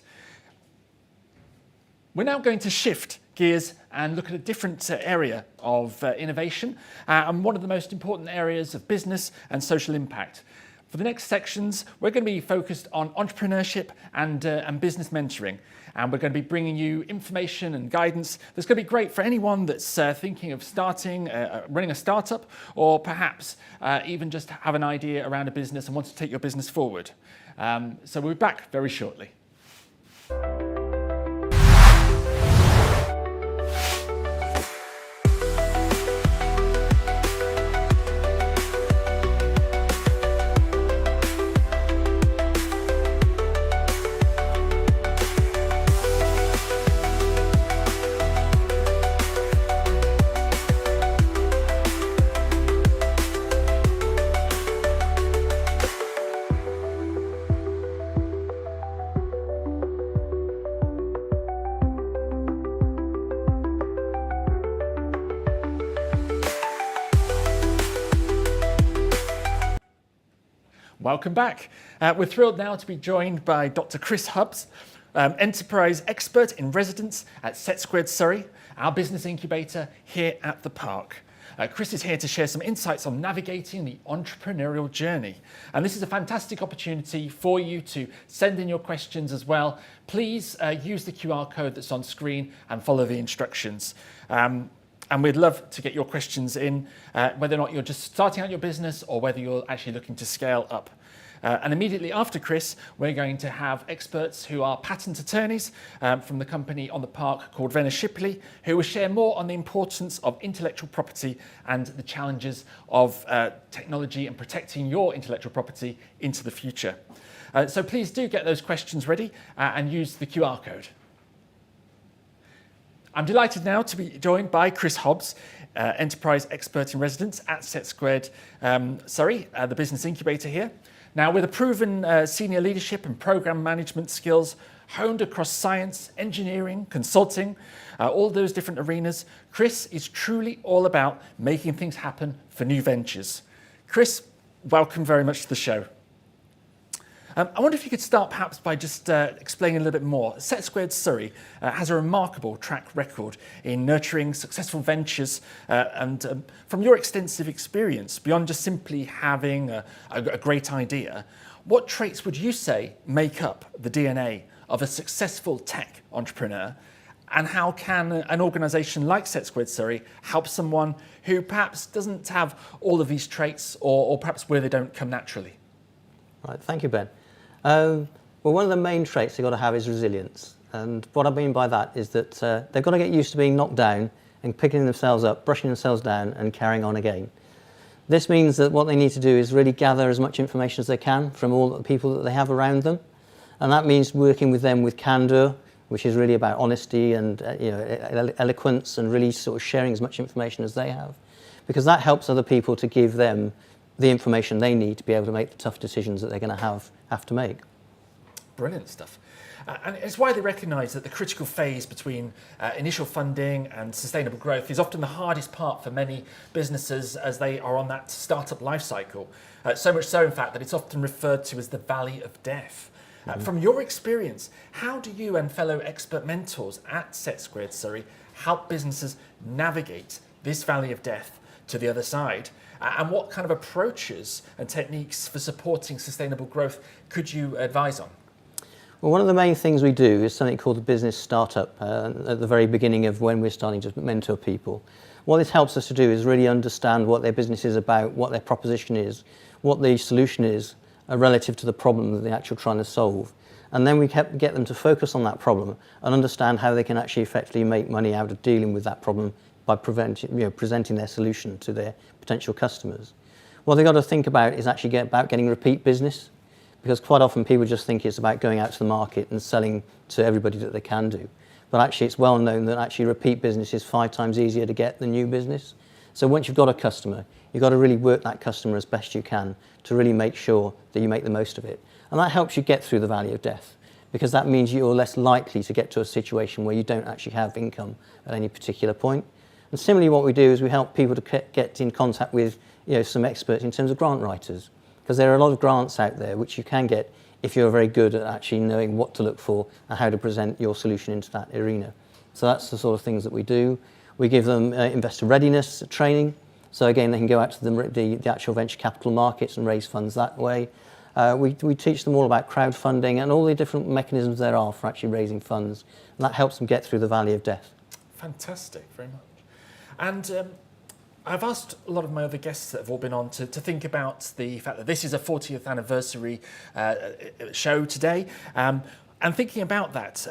Speaker 1: We're now going to shift gears and look at a different area of innovation and one of the most important areas of business and social impact. For the next sections, we're going to be focused on entrepreneurship and business mentoring. And we're going to be bringing you information and guidance that's going to be great for anyone that's thinking of starting, running a startup, or perhaps even just have an idea around a business and want to take your business forward. So we'll be back very shortly. Welcome back. We're thrilled now to be joined by Dr. Chris Hobbs, Enterprise Expert in Residence at SETsquared Surrey, our business incubator here at the park. Chris is here to share some insights on navigating the entrepreneurial journey. And this is a fantastic opportunity for you to send in your questions as well. Please use the QR code that's on screen and follow the instructions. And we'd love to get your questions in, whether or not you're just starting out your business or whether you're actually looking to scale up. And immediately after Chris, we're going to have experts who are patent attorneys from the company on the park called Venner Shipley, who will share more on the importance of intellectual property and the challenges of technology and protecting your intellectual property into the future. So please do get those questions ready and use the QR code. I'm delighted now to be joined by Chris Hobbs, Enterprise Expert in Residence at SETsquared Surrey, the business incubator here. Now, with a proven senior leadership and program management skills honed across science, engineering, consulting, all those different arenas, Chris is truly all about making things happen for new ventures. Chris, welcome very much to the show. I wonder if you could start perhaps by just explaining a little bit more. SETsquared Surrey has a remarkable track record in nurturing successful ventures and from your extensive experience, beyond just simply having a great idea, what traits would you say make up the DNA of a successful tech entrepreneur, and how can an organisation like SETsquared Surrey help someone who perhaps doesn't have all of these traits or perhaps where they don't come naturally?
Speaker 3: Right, thank you, Ben. Well, one of the main traits they've got to have is resilience. And what I mean by that is that they've got to get used to being knocked down and picking themselves up, brushing themselves down and carrying on again. This means that what they need to do is really gather as much information as they can from all the people that they have around them. And that means working with them with candour, which is really about honesty and eloquence, and really sort of sharing as much information as they have. Because that helps other people to give them the information they need to be able to make the tough decisions that they're going to have to make.
Speaker 1: Brilliant stuff. And it's widely recognised that the critical phase between initial funding and sustainable growth is often the hardest part for many businesses as they are on that startup life cycle. So much so, in fact, that it's often referred to as the valley of death. From your experience, how do you and fellow expert mentors at SETsquared Surrey help businesses navigate this valley of death to the other side? And what kind of approaches and techniques for supporting sustainable growth could you advise on?
Speaker 3: Well, one of the main things we do is something called the business startup at the very beginning of when we're starting to mentor people. What this helps us to do is really understand what their business is about, what their proposition is, what the solution is relative to the problem that they're actually trying to solve. And then we get them to focus on that problem and understand how they can actually effectively make money out of dealing with that problem by presenting their solution to their potential customers. What they've got to think about is actually about getting repeat business, because quite often people just think it's about going out to the market and selling to everybody that they can do. But actually it's well known that actually repeat business is 5 times easier to get than new business. So once you've got a customer, you've got to really work that customer as best you can to really make sure that you make the most of it. And that helps you get through the valley of death, because that means you're less likely to get to a situation where you don't actually have income at any particular point. And similarly, what we do is we help people to get in contact with some experts in terms of grant writers, because there are a lot of grants out there which you can get if you're very good at actually knowing what to look for and how to present your solution into that arena. So that's the sort of things that we do. We give them investor readiness training, so again they can go out to the actual venture capital markets and raise funds that way. We teach them all about crowdfunding and all the different mechanisms there are for actually raising funds, and that helps them get through the valley of death.
Speaker 1: Fantastic, very much. And I've asked a lot of my other guests that have all been on to think about the fact that this is a 40th anniversary show today. And thinking about that,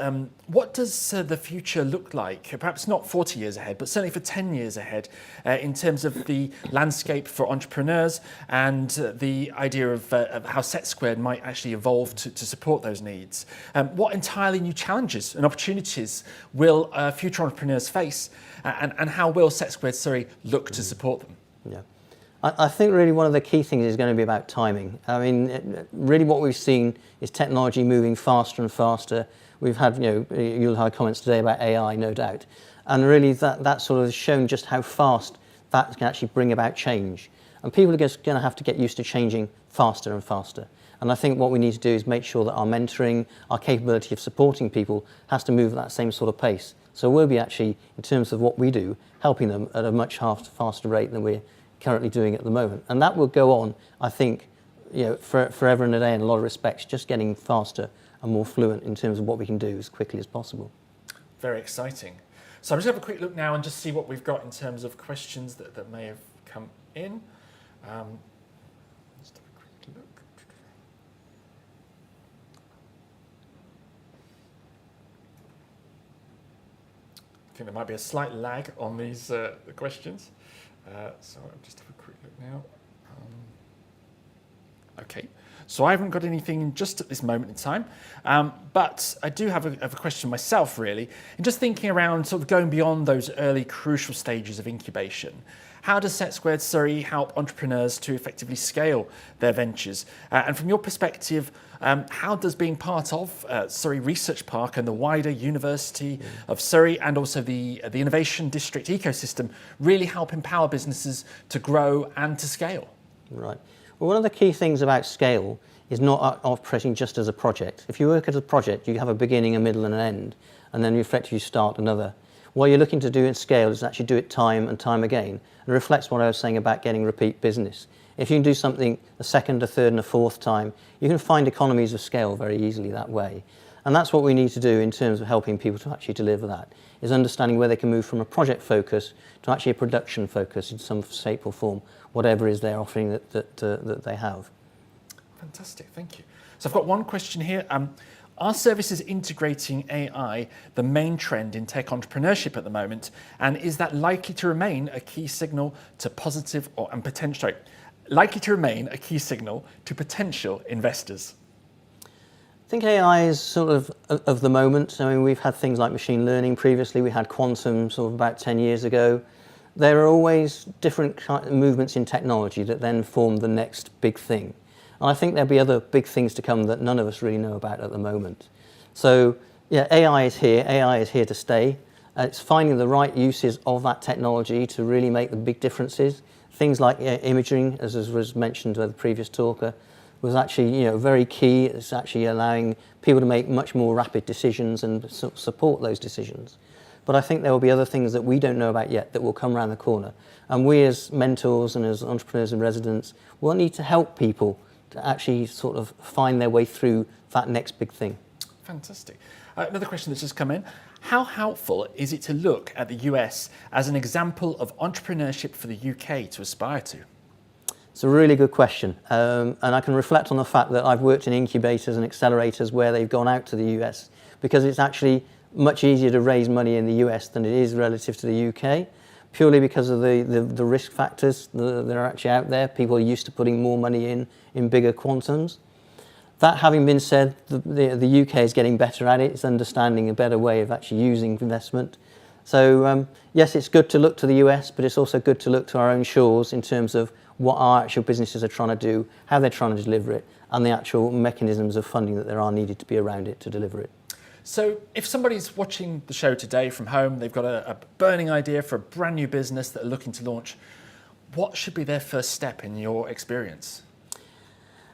Speaker 1: what does the future look like? Perhaps not 40 years ahead, but certainly for 10 years ahead in terms of the landscape for entrepreneurs and the idea of how SETsquared might actually evolve to support those needs. What entirely new challenges and opportunities will future entrepreneurs face, and how will SETsquared Surrey look to support them?
Speaker 3: Yeah. I think really one of the key things is going to be about timing. I mean, really what we've seen is technology moving faster and faster. We've had, you'll have comments today about AI, no doubt. And really that sort of has shown just how fast that can actually bring about change. And people are just going to have to get used to changing faster and faster. And I think what we need to do is make sure that our mentoring, our capability of supporting people has to move at that same sort of pace. So we'll be actually, in terms of what we do, helping them at a much faster rate than we're currently doing at the moment. And that will go on, I think, forever and a day in a lot of respects, just getting faster and more fluent in terms of what we can do as quickly as possible.
Speaker 1: Very exciting. So I'm just going to have a quick look now and just see what we've got in terms of questions that may have come in. Just have a quick look. I think there might be a slight lag on these questions. So I'll just have a quick look now. Okay, So I haven't got anything just at this moment in time, but I do have a question myself, really. And just thinking around sort of going beyond those early crucial stages of incubation, how does SETsquared Surrey help entrepreneurs to effectively scale their ventures? And from your perspective, how does being part of Surrey Research Park and the wider University of Surrey and also the Innovation District ecosystem really help empower businesses to grow and to scale?
Speaker 3: Right. Well, one of the key things about scale is not operating just as a project. If you work as a project, you have a beginning, a middle and an end, and then you effectively start another. What you're looking to do in scale is actually do it time and time again. It reflects what I was saying about getting repeat business. If you can do something a second, a third and a fourth time, you can find economies of scale very easily that way. And that's what we need to do in terms of helping people to actually deliver that, is understanding where they can move from a project focus to actually a production focus in some shape or form, whatever is they're offering that they have.
Speaker 1: Fantastic, thank you. So I've got one question here. Are services integrating AI the main trend in tech entrepreneurship at the moment? And is that likely to remain a key signal to potential investors?
Speaker 3: I think AI is sort of the moment. I mean, we've had things like machine learning previously. We had quantum sort of about 10 years ago. There are always different movements in technology that then form the next big thing. And I think there'll be other big things to come that none of us really know about at the moment. So yeah, AI is here. AI is here to stay. It's finding the right uses of that technology to really make the big differences. Things like imaging, as was mentioned by the previous talker, was actually very key. It's actually allowing people to make much more rapid decisions and support those decisions. But I think there will be other things that we don't know about yet that will come around the corner. And we as mentors and as entrepreneurs and residents will need to help people to actually sort of find their way through that next big thing.
Speaker 1: Fantastic. Another question that's just come in. How helpful is it to look at the US as an example of entrepreneurship for the UK to aspire to?
Speaker 3: It's a really good question. And I can reflect on the fact that I've worked in incubators and accelerators where they've gone out to the US, because it's actually much easier to raise money in the US than it is relative to the UK, purely because of the risk factors that are actually out there. People are used to putting more money in bigger quantums. That having been said, the UK is getting better at it. It's understanding a better way of actually using investment. So yes, it's good to look to the US, but it's also good to look to our own shores in terms of what our actual businesses are trying to do, how they're trying to deliver it, and the actual mechanisms of funding that there are needed to be around it to deliver it.
Speaker 1: So if somebody's watching the show today from home, they've got a burning idea for a brand new business that are looking to launch, what should be their first step in your experience?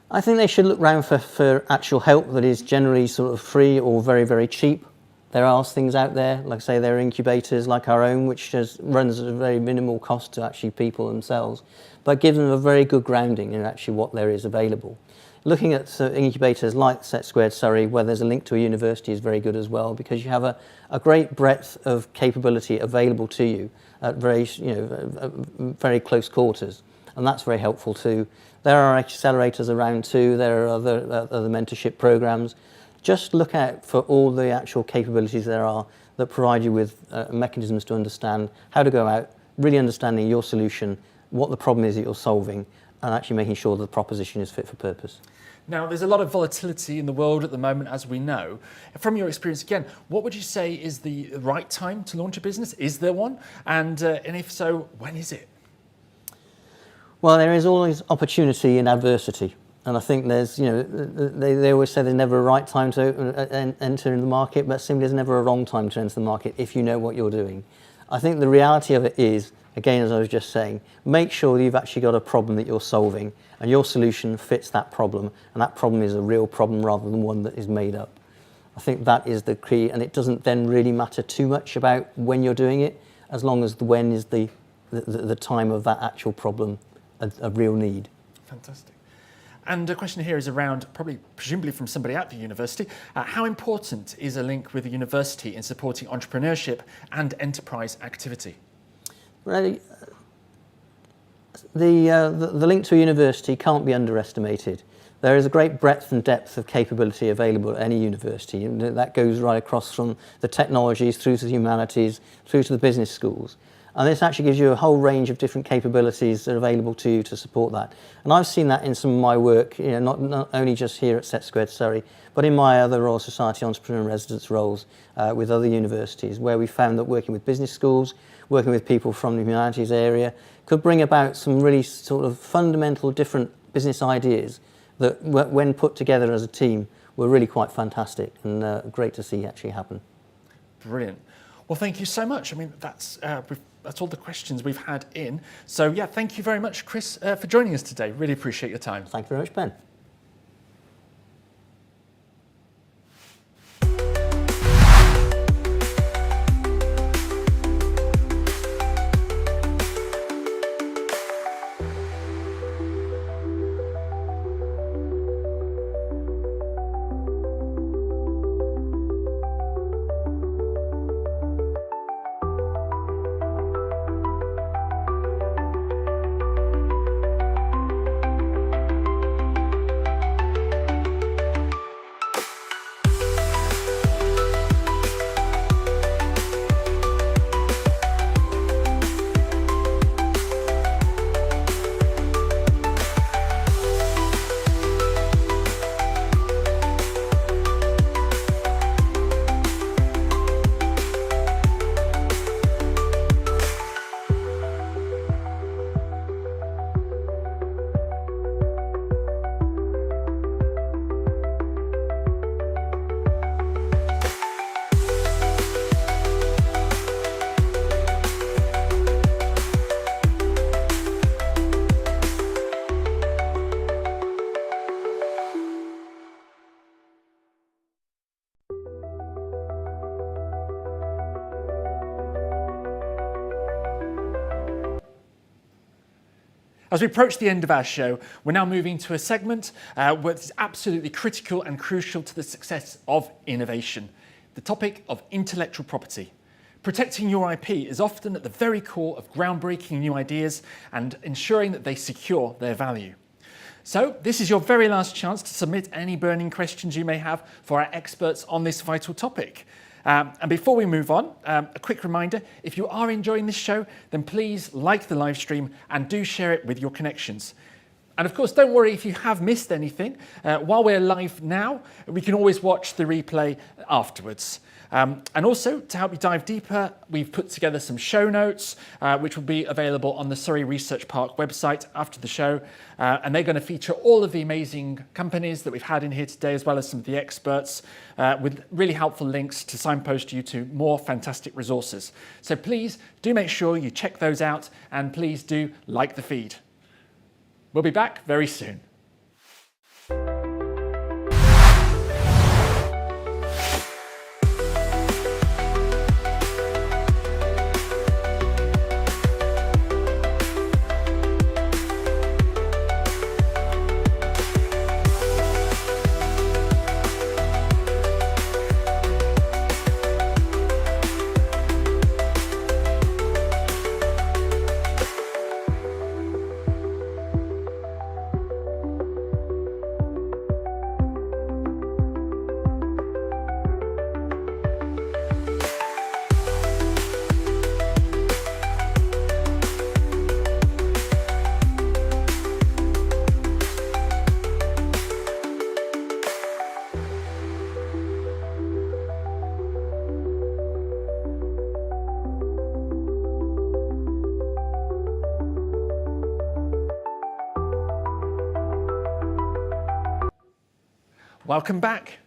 Speaker 3: I think they should look around for actual help that is generally sort of free or very, very cheap. There are things out there, like I say, there are incubators like our own, which runs at a very minimal cost to actually people themselves, but give them a very good grounding in actually what there is available. Looking at incubators like SETsquared Surrey, where there's a link to a university, is very good as well, because you have a great breadth of capability available to you at very close quarters, and that's very helpful too. There are accelerators around too. There are other mentorship programs. Just look out for all the actual capabilities there are that provide you with mechanisms to understand how to go out, really understanding your solution, what the problem is that you're solving, and actually making sure that the proposition is fit for purpose.
Speaker 1: Now, there's a lot of volatility in the world at the moment, as we know. From your experience, again, what would you say is the right time to launch a business? Is there one? And if so, when is it?
Speaker 3: Well, there is always opportunity in adversity. And I think there's, they always say there's never a right time to enter in the market, but simply there's never a wrong time to enter the market if you know what you're doing. I think the reality of it is, again, as I was just saying, make sure that you've actually got a problem that you're solving and your solution fits that problem, and that problem is a real problem rather than one that is made up. I think that is the key, and it doesn't then really matter too much about when you're doing it, as long as the when is the time of that actual problem, a real need.
Speaker 1: Fantastic. And a question here is around, presumably from somebody at the university, how important is a link with the university in supporting entrepreneurship and enterprise activity?
Speaker 3: Really, the link to a university can't be underestimated. There is a great breadth and depth of capability available at any university, and that goes right across from the technologies through to the humanities, through to the business schools. And this actually gives you a whole range of different capabilities that are available to you to support that. And I've seen that in some of my work, not only just here at SETsquared Surrey, but in my other Royal Society Entrepreneur in Residence roles with other universities, where we found that working with business schools, working with people from the humanities area, could bring about some really sort of fundamental different business ideas that, when put together as a team, were really quite fantastic and great to see actually happen.
Speaker 1: Brilliant. Well, thank you so much. I mean, that's all the questions we've had in. So yeah, thank you very much, Chris, for joining us today. Really appreciate your time.
Speaker 3: Thank you very much, Ben.
Speaker 1: As we approach the end of our show, we're now moving to a segment which is absolutely critical and crucial to the success of innovation, the topic of intellectual property. Protecting your IP is often at the very core of groundbreaking new ideas and ensuring that they secure their value. So this is your very last chance to submit any burning questions you may have for our experts on this vital topic. And before we move on, a quick reminder, if you are enjoying this show, then please like the live stream and do share it with your connections. And of course, don't worry if you have missed anything. While we're live now, we can always watch the replay afterwards. And also, to help you dive deeper, we've put together some show notes, which will be available on the Surrey Research Park website after the show. And they're going to feature all of the amazing companies that we've had in here today, as well as some of the experts, with really helpful links to signpost you to more fantastic resources. So please do make sure you check those out, and please do like the feed. We'll be back very soon. Welcome back.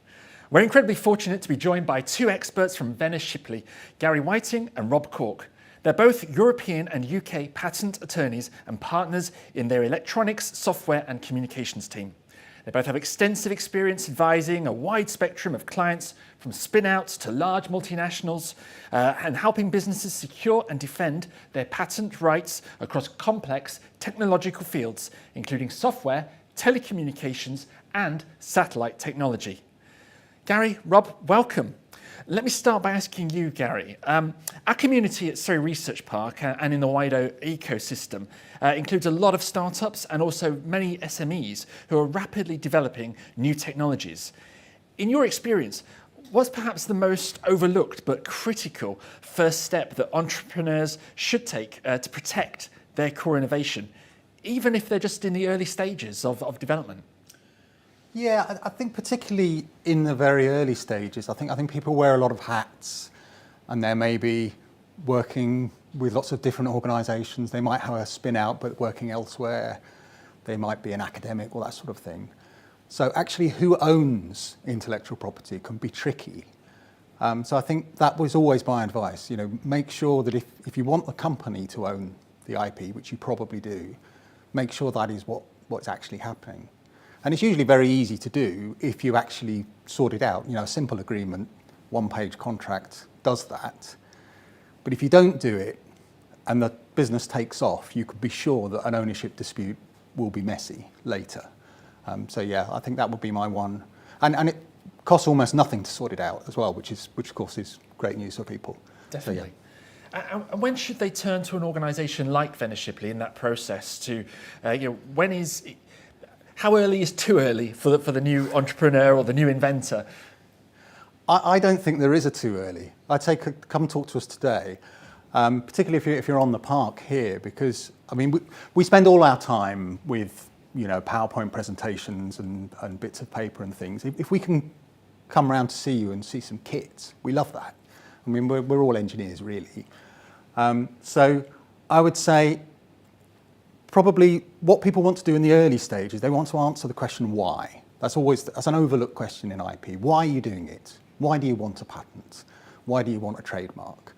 Speaker 1: We're incredibly fortunate to be joined by two experts from Venner Shipley, Gary Whiting and Rob Cork. They're both European and UK patent attorneys and partners in their electronics, software and communications team. They both have extensive experience advising a wide spectrum of clients, from spin-outs to large multinationals, and helping businesses secure and defend their patent rights across complex technological fields, including software, telecommunications and satellite technology. Gary, Rob, welcome. Let me start by asking you, Gary. Our community at Surrey Research Park and in the wider ecosystem includes a lot of startups and also many SMEs who are rapidly developing new technologies. In your experience, what's perhaps the most overlooked but critical first step that entrepreneurs should take to protect their core innovation, even if they're just in the early stages of development?
Speaker 17: Yeah, I think particularly in the very early stages, I think people wear a lot of hats, and they're maybe working with lots of different organisations. They might have a spin out but working elsewhere. They might be an academic, all that sort of thing. So actually who owns intellectual property can be tricky. So I think that was always my advice. Make sure that if you want the company to own the IP, which you probably do, make sure that is what's actually happening. And it's usually very easy to do if you actually sort it out. A simple agreement, one-page contract does that. But if you don't do it and the business takes off, you could be sure that an ownership dispute will be messy later. So yeah, I think that would be my one. And it costs almost nothing to sort it out as well, which of course is great news for people.
Speaker 1: Definitely. So, yeah. And when should they turn to an organisation like Venner Shipley in that process to, how early is too early for the new entrepreneur or the new inventor?
Speaker 17: I don't think there is a too early. I'd say come talk to us today, particularly if you're on the park here, because we spend all our time with PowerPoint presentations and bits of paper and things. If we can come around to see you and see some kits, we love that. We're all engineers really. So I would say probably what people want to do in the early stages, they want to answer the question why. That's an overlooked question in IP. Why are you doing it? Why do you want a patent? Why do you want a trademark?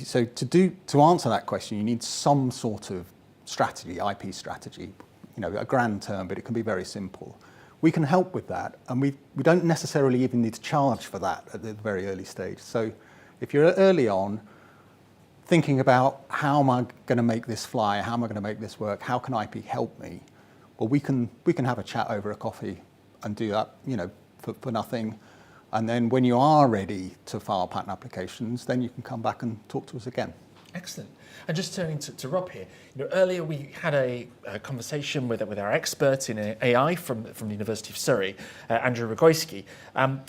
Speaker 17: So to answer that question, you need some sort of strategy, IP strategy, a grand term, but it can be very simple. We can help with that, and we don't necessarily even need to charge for that at the very early stage. So if you're early on, thinking about how am I going to make this fly, how am I going to make this work, how can IP help me? Well, we can have a chat over a coffee and do that, for nothing. And then when you are ready to file patent applications, then you can come back and talk to us again.
Speaker 1: Excellent. And just turning to Rob here, earlier we had a conversation with our expert in AI from the University of Surrey, Andrew Rogoyski. And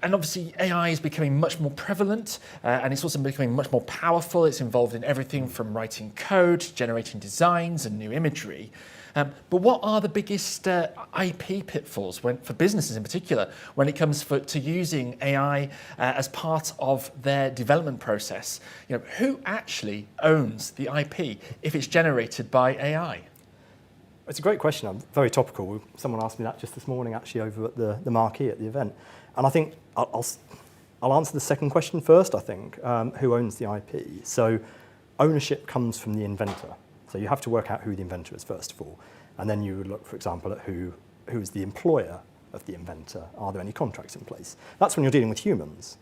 Speaker 1: obviously AI is becoming much more prevalent and it's also becoming much more powerful. It's involved in everything from writing code, generating designs and new imagery. But what are the biggest IP pitfalls for businesses in particular when it comes to using AI as part of their development process? Who actually owns the IP if it's generated by AI?
Speaker 6: It's a great question. I'm very topical. Someone asked me that just this morning, actually, over at the marquee at the event. And I think I'll answer the second question first, I think. Who owns the IP? So ownership comes from the inventor. So you have to work out who the inventor is, first of all. And then you would look, for example, at who is the employer of the inventor. Are there any contracts in place? That's when you're dealing with humans.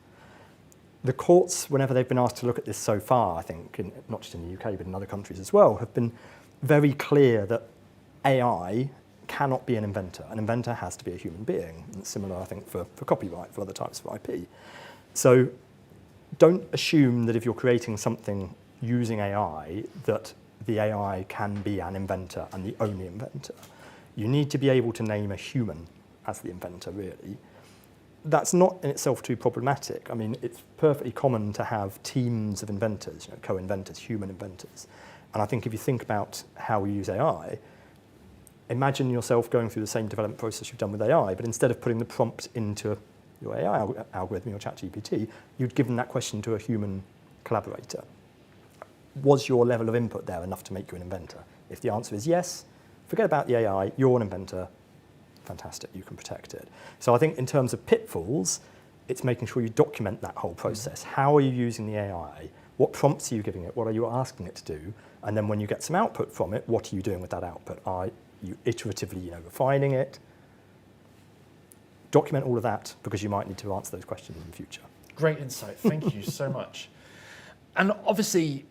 Speaker 6: The courts, whenever they've been asked to look at this so far, I think, not just in the UK, but in other countries as well, have been very clear that AI cannot be an inventor. An inventor has to be a human being. And it's similar, I think, for copyright, for other types of IP. So don't assume that if you're creating something using AI, that the AI can be an inventor and the only inventor. You need to be able to name a human as the inventor, really. That's not in itself too problematic. It's perfectly common to have teams of inventors, co-inventors, human inventors. And I think if you think about how we use AI, imagine yourself going through the same development process you've done with AI, but instead of putting the prompt into your AI algorithm, your ChatGPT, you'd given that question to a human collaborator. Was your level of input there enough to make you an inventor? If the answer is yes, forget about the AI, you're an inventor, fantastic, you can protect it. So I think in terms of pitfalls, it's making sure you document that whole process. How are you using the AI? What prompts are you giving it? What are you asking it to do? And then when you get some output from it, what are you doing with that output? Are you iteratively refining it? Document all of that because you might need to answer those questions in the future.
Speaker 1: Great insight, thank you so much. And obviously,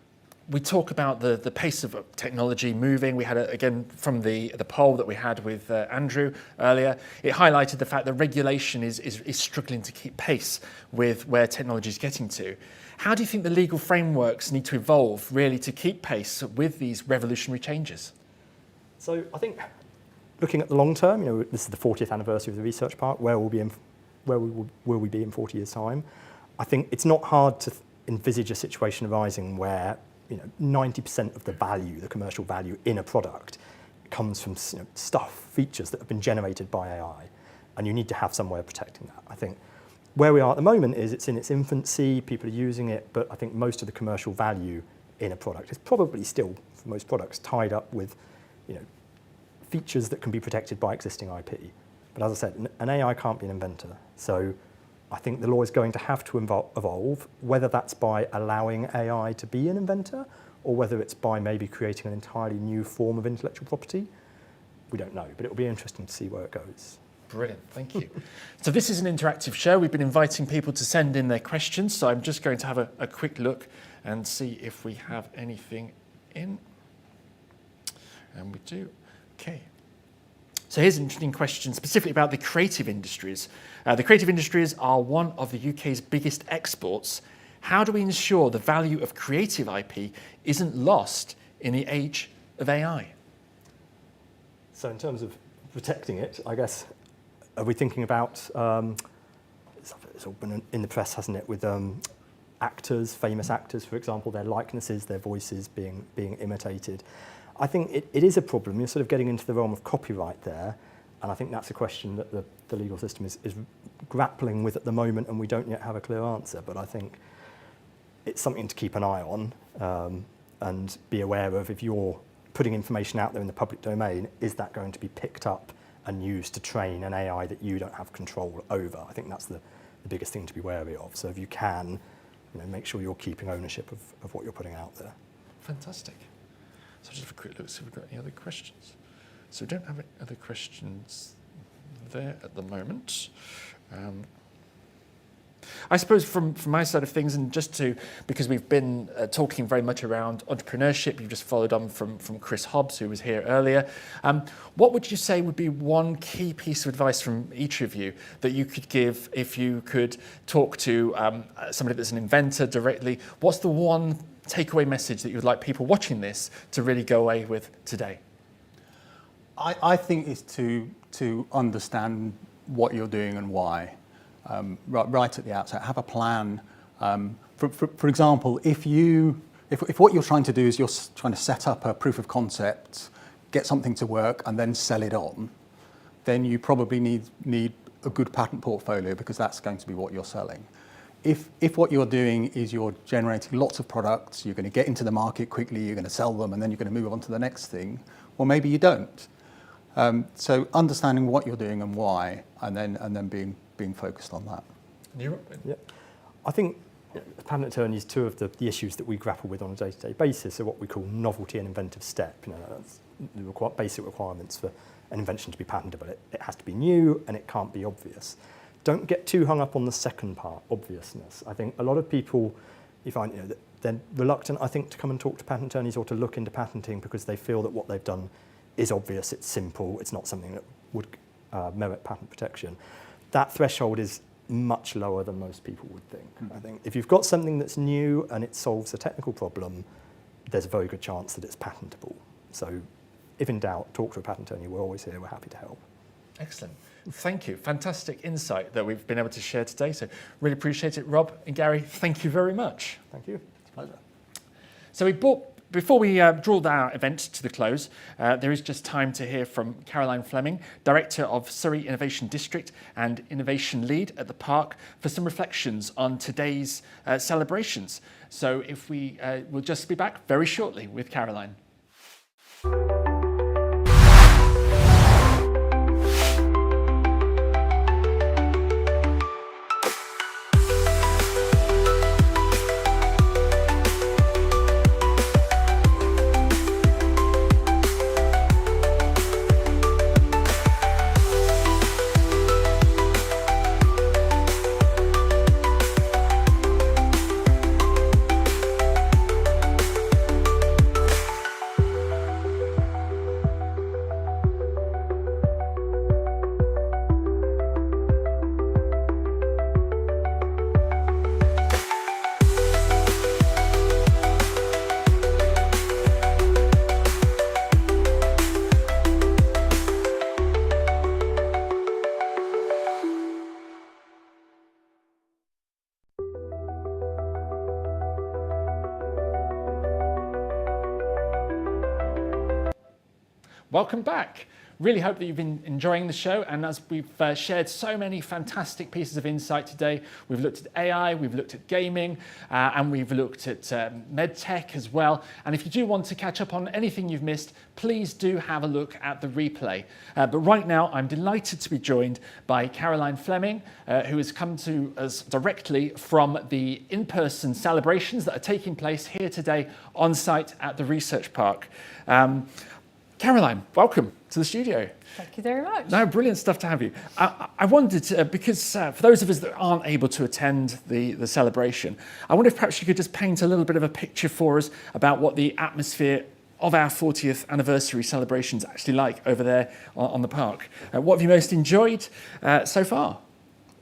Speaker 1: we talk about the pace of technology moving. We had, again, from the poll that we had with Andrew earlier, it highlighted the fact that regulation is struggling to keep pace with where technology is getting to. How do you think the legal frameworks need to evolve, really, to keep pace with these revolutionary changes?
Speaker 6: So I think looking at the long term, this is the 40th anniversary of the Research Park, where we'll be in where will we be in 40 years' time? I think it's not hard to envisage a situation arising where 90% of the value, the commercial value in a product, comes from features that have been generated by AI, and you need to have some way of protecting that. I think where we are at the moment is it's in its infancy, people are using it, but I think most of the commercial value in a product is probably still, for most products, tied up with features that can be protected by existing IP. But as I said, an AI can't be an inventor, so I think the law is going to have to evolve, whether that's by allowing AI to be an inventor or whether it's by maybe creating an entirely new form of intellectual property. We don't know, but it'll be interesting to see where it goes.
Speaker 1: Brilliant, thank you. So this is an interactive show. We've been inviting people to send in their questions, so I'm just going to have a quick look and see if we have anything in. And we do. Okay. So here's an interesting question specifically about the creative industries. The creative industries are one of the UK's biggest exports. How do we ensure the value of creative IP isn't lost in the age of AI?
Speaker 6: So in terms of protecting it, I guess, are we thinking about, it's all been in the press, hasn't it, with actors, famous actors, for example, their likenesses, their voices being imitated. I think it is a problem. You're sort of getting into the realm of copyright there, and I think that's a question that the legal system is grappling with at the moment, and we don't yet have a clear answer. But I think it's something to keep an eye on and be aware of. If you're putting information out there in the public domain, is that going to be picked up and used to train an AI that you don't have control over? I think that's the biggest thing to be wary of. So if you can, make sure you're keeping ownership of what you're putting out there.
Speaker 1: Fantastic. So just have a quick look, see if we've got any other questions. So we don't have any other questions there at the moment. I suppose from my side of things, and just because we've been talking very much around entrepreneurship, you've just followed on from Chris Hobbs, who was here earlier. What would you say would be one key piece of advice from each of you that you could give if you could talk to somebody that's an inventor directly? What's the one takeaway message that you would like people watching this to really go away with today?
Speaker 7: I think it's to understand what you're doing and why. Right at the outset, have a plan. For example, if what you're trying to do is you're trying to set up a proof of concept, get something to work, and then sell it on, then you probably need a good patent portfolio, because that's going to be what you're selling. If what you're doing is you're generating lots of products, you're going to get into the market quickly, you're going to sell them, and then you're going to move on to the next thing, well, maybe you don't. So understanding what you're doing and why, and then being focused on that.
Speaker 6: Yeah. I think as patent attorneys, two of the issues that we grapple with on a day-to-day basis are what we call novelty and inventive step. That's the basic requirements for an invention to be patentable. It has to be new and it can't be obvious. Don't get too hung up on the second part, obviousness. I think a lot of people, you find, that they're reluctant, I think, to come and talk to patent attorneys or to look into patenting because they feel that what they've done is obvious, it's simple, it's not something that would merit patent protection. That threshold is much lower than most people would think. I think if you've got something that's new and it solves a technical problem, there's a very good chance that it's patentable. So if in doubt, talk to a patent attorney. We're always here, we're happy to help.
Speaker 1: Excellent. Thank you. Fantastic insight that we've been able to share today. So really appreciate it. Rob and Gary, thank you very much.
Speaker 6: Thank you.
Speaker 7: It's a pleasure.
Speaker 1: So before we draw our event to the close, there is just time to hear from Caroline Fleming, Director of Surrey Innovation District and Innovation Lead at the Park, for some reflections on today's celebrations. So if we'll just be back very shortly with Caroline. welcome back. Really hope that you've been enjoying the show, and as we've shared so many fantastic pieces of insight today, we've looked at AI, we've looked at gaming, and we've looked at medtech as well. And if you do want to catch up on anything you've missed, please do have a look at the replay. But right now, I'm delighted to be joined by Caroline Fleming, who has come to us directly from the in-person celebrations that are taking place here today on site at the Research Park. Caroline, welcome to the studio.
Speaker 8: Thank you very much.
Speaker 1: No, brilliant stuff to have you. I wondered, because for those of us that aren't able to attend the celebration, I wonder if perhaps you could just paint a little bit of a picture for us about what the atmosphere of our 40th anniversary celebrations actually like over there on the park. What have you most enjoyed so far?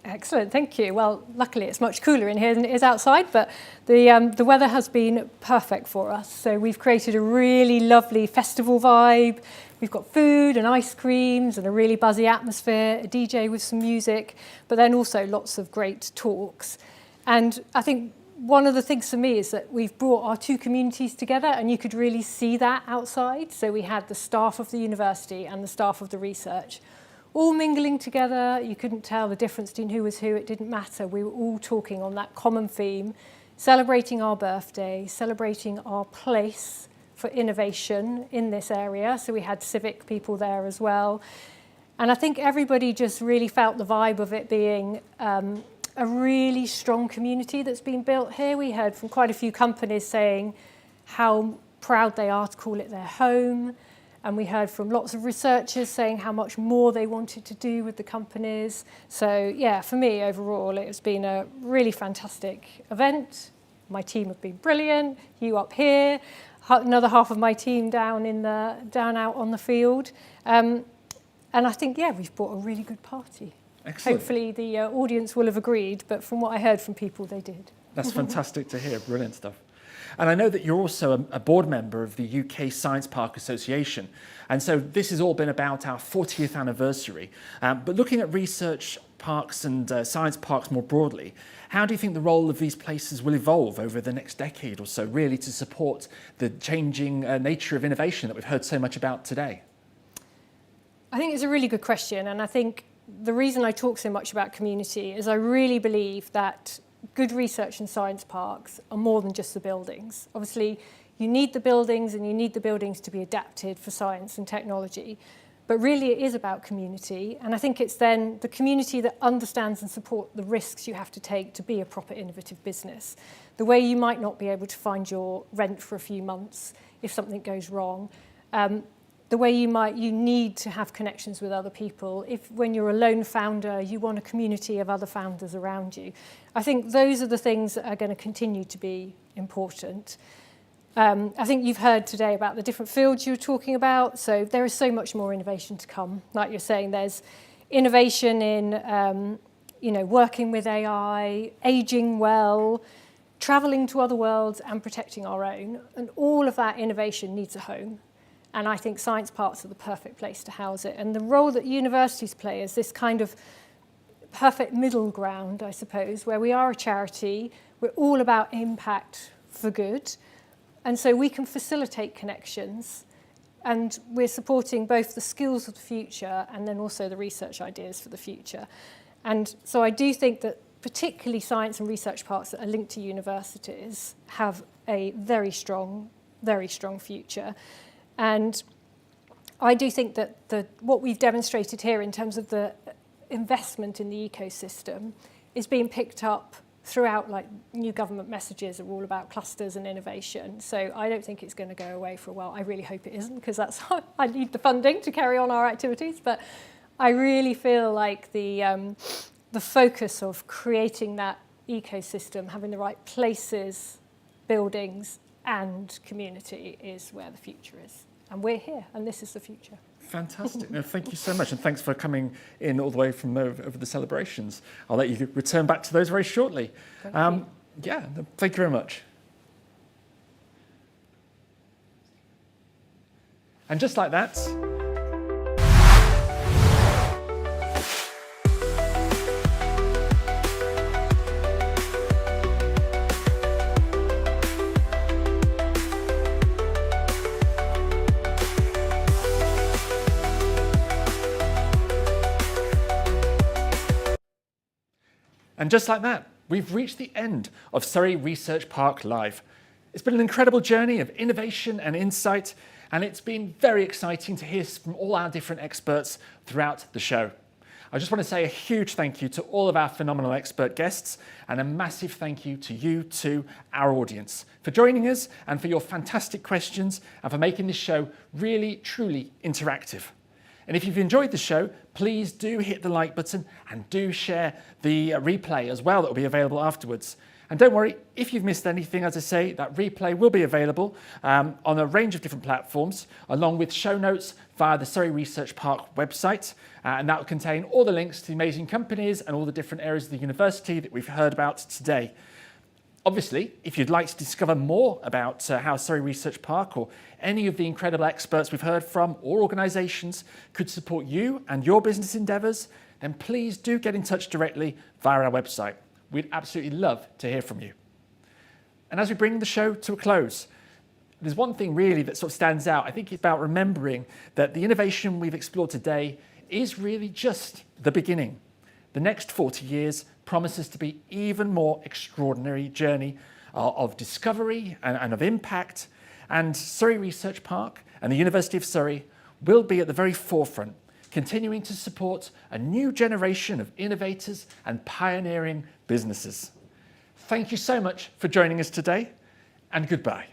Speaker 8: Excellent, thank you. Well, luckily it's much cooler in here than it is outside, but the weather has been perfect for us. So we've created a really lovely festival vibe. We've got food and ice creams and a really buzzy atmosphere, a DJ with some music, but then also lots of great talks. And I think one of the things for me is that we've brought our two communities together, and you could really see that outside. So we had the staff of the university and the staff of the research all mingling together. You couldn't tell the difference between who was who. It didn't matter. We were all talking on that common theme, celebrating our birthday, celebrating our place for innovation in this area. So we had civic people there as well. And I think everybody just really felt the vibe of it being a really strong community that's been built here. We heard from quite a few companies saying how proud they are to call it their home. And we heard from lots of researchers saying how much more they wanted to do with the companies. So yeah, for me overall, it's been a really fantastic event. My team have been brilliant. You up here, another half of my team down out on the field. And I think, yeah, we've brought a really good party.
Speaker 1: Excellent.
Speaker 8: Hopefully the audience will have agreed, but from what I heard from people, they did.
Speaker 1: That's fantastic to hear. Brilliant stuff. And I know that you're also a board member of the UK Science Park Association. And so this has all been about our 40th anniversary. But looking at research parks and science parks more broadly, how do you think the role of these places will evolve over the next decade or so, really to support the changing nature of innovation that we've heard so much about today?
Speaker 8: I think it's a really good question. And I think the reason I talk so much about community is I really believe that good research and science parks are more than just the buildings. Obviously, you need the buildings and you need the buildings to be adapted for science and technology. But really, it is about community. And I think it's then the community that understands and supports the risks you have to take to be a proper innovative business. The way you might not be able to find your rent for a few months if something goes wrong. The way you need to have connections with other people. If when you're a lone founder, you want a community of other founders around you. I think those are the things that are going to continue to be important. I think you've heard today about the different fields you were talking about. So there is so much more innovation to come. Like you're saying, there's innovation in working with AI, aging well, traveling to other worlds and protecting our own. And all of that innovation needs a home. And I think science parks are the perfect place to house it. And the role that universities play is this kind of perfect middle ground, I suppose, where we are a charity, we're all about impact for good. And so we can facilitate connections. And we're supporting both the skills of the future and then also the research ideas for the future. And so I do think that particularly science and research parks that are linked to universities have a very strong future. And I do think that what we've demonstrated here in terms of the investment in the ecosystem is being picked up throughout, like new government messages are all about clusters and innovation. So I don't think it's going to go away for a while. I really hope it isn't, because I need the funding to carry on our activities. But I really feel like the focus of creating that ecosystem, having the right places, buildings, and community is where the future is. And we're here, and this is the future.
Speaker 1: Fantastic. No, thank you so much, and thanks for coming in all the way from over the celebrations. I'll let you return back to those very shortly. Thank you very much. And just like that, And just like that, we've reached the end of Surrey Research Park Live. It's been an incredible journey of innovation and insight, and it's been very exciting to hear from all our different experts throughout the show. I just want to say a huge thank you to all of our phenomenal expert guests, and a massive thank you to you, to our audience, for joining us and for your fantastic questions and for making this show really, truly interactive. And if you've enjoyed the show, please do hit the like button and do share the replay as well that will be available afterwards. And don't worry, if you've missed anything, as I say, that replay will be available on a range of different platforms, along with show notes via the Surrey Research Park website. And that will contain all the links to the amazing companies and all the different areas of the university that we've heard about today. Obviously, if you'd like to discover more about how Surrey Research Park or any of the incredible experts we've heard from or organisations could support you and your business endeavours, then please do get in touch directly via our website. We'd absolutely love to hear from you. And as we bring the show to a close, there's one thing really that sort of stands out. I think it's about remembering that the innovation we've explored today is really just the beginning. The next 40 years promises to be even more extraordinary journey of discovery and of impact. And Surrey Research Park and the University of Surrey will be at the very forefront, continuing to support a new generation of innovators and pioneering businesses. Thank you so much for joining us today, and goodbye.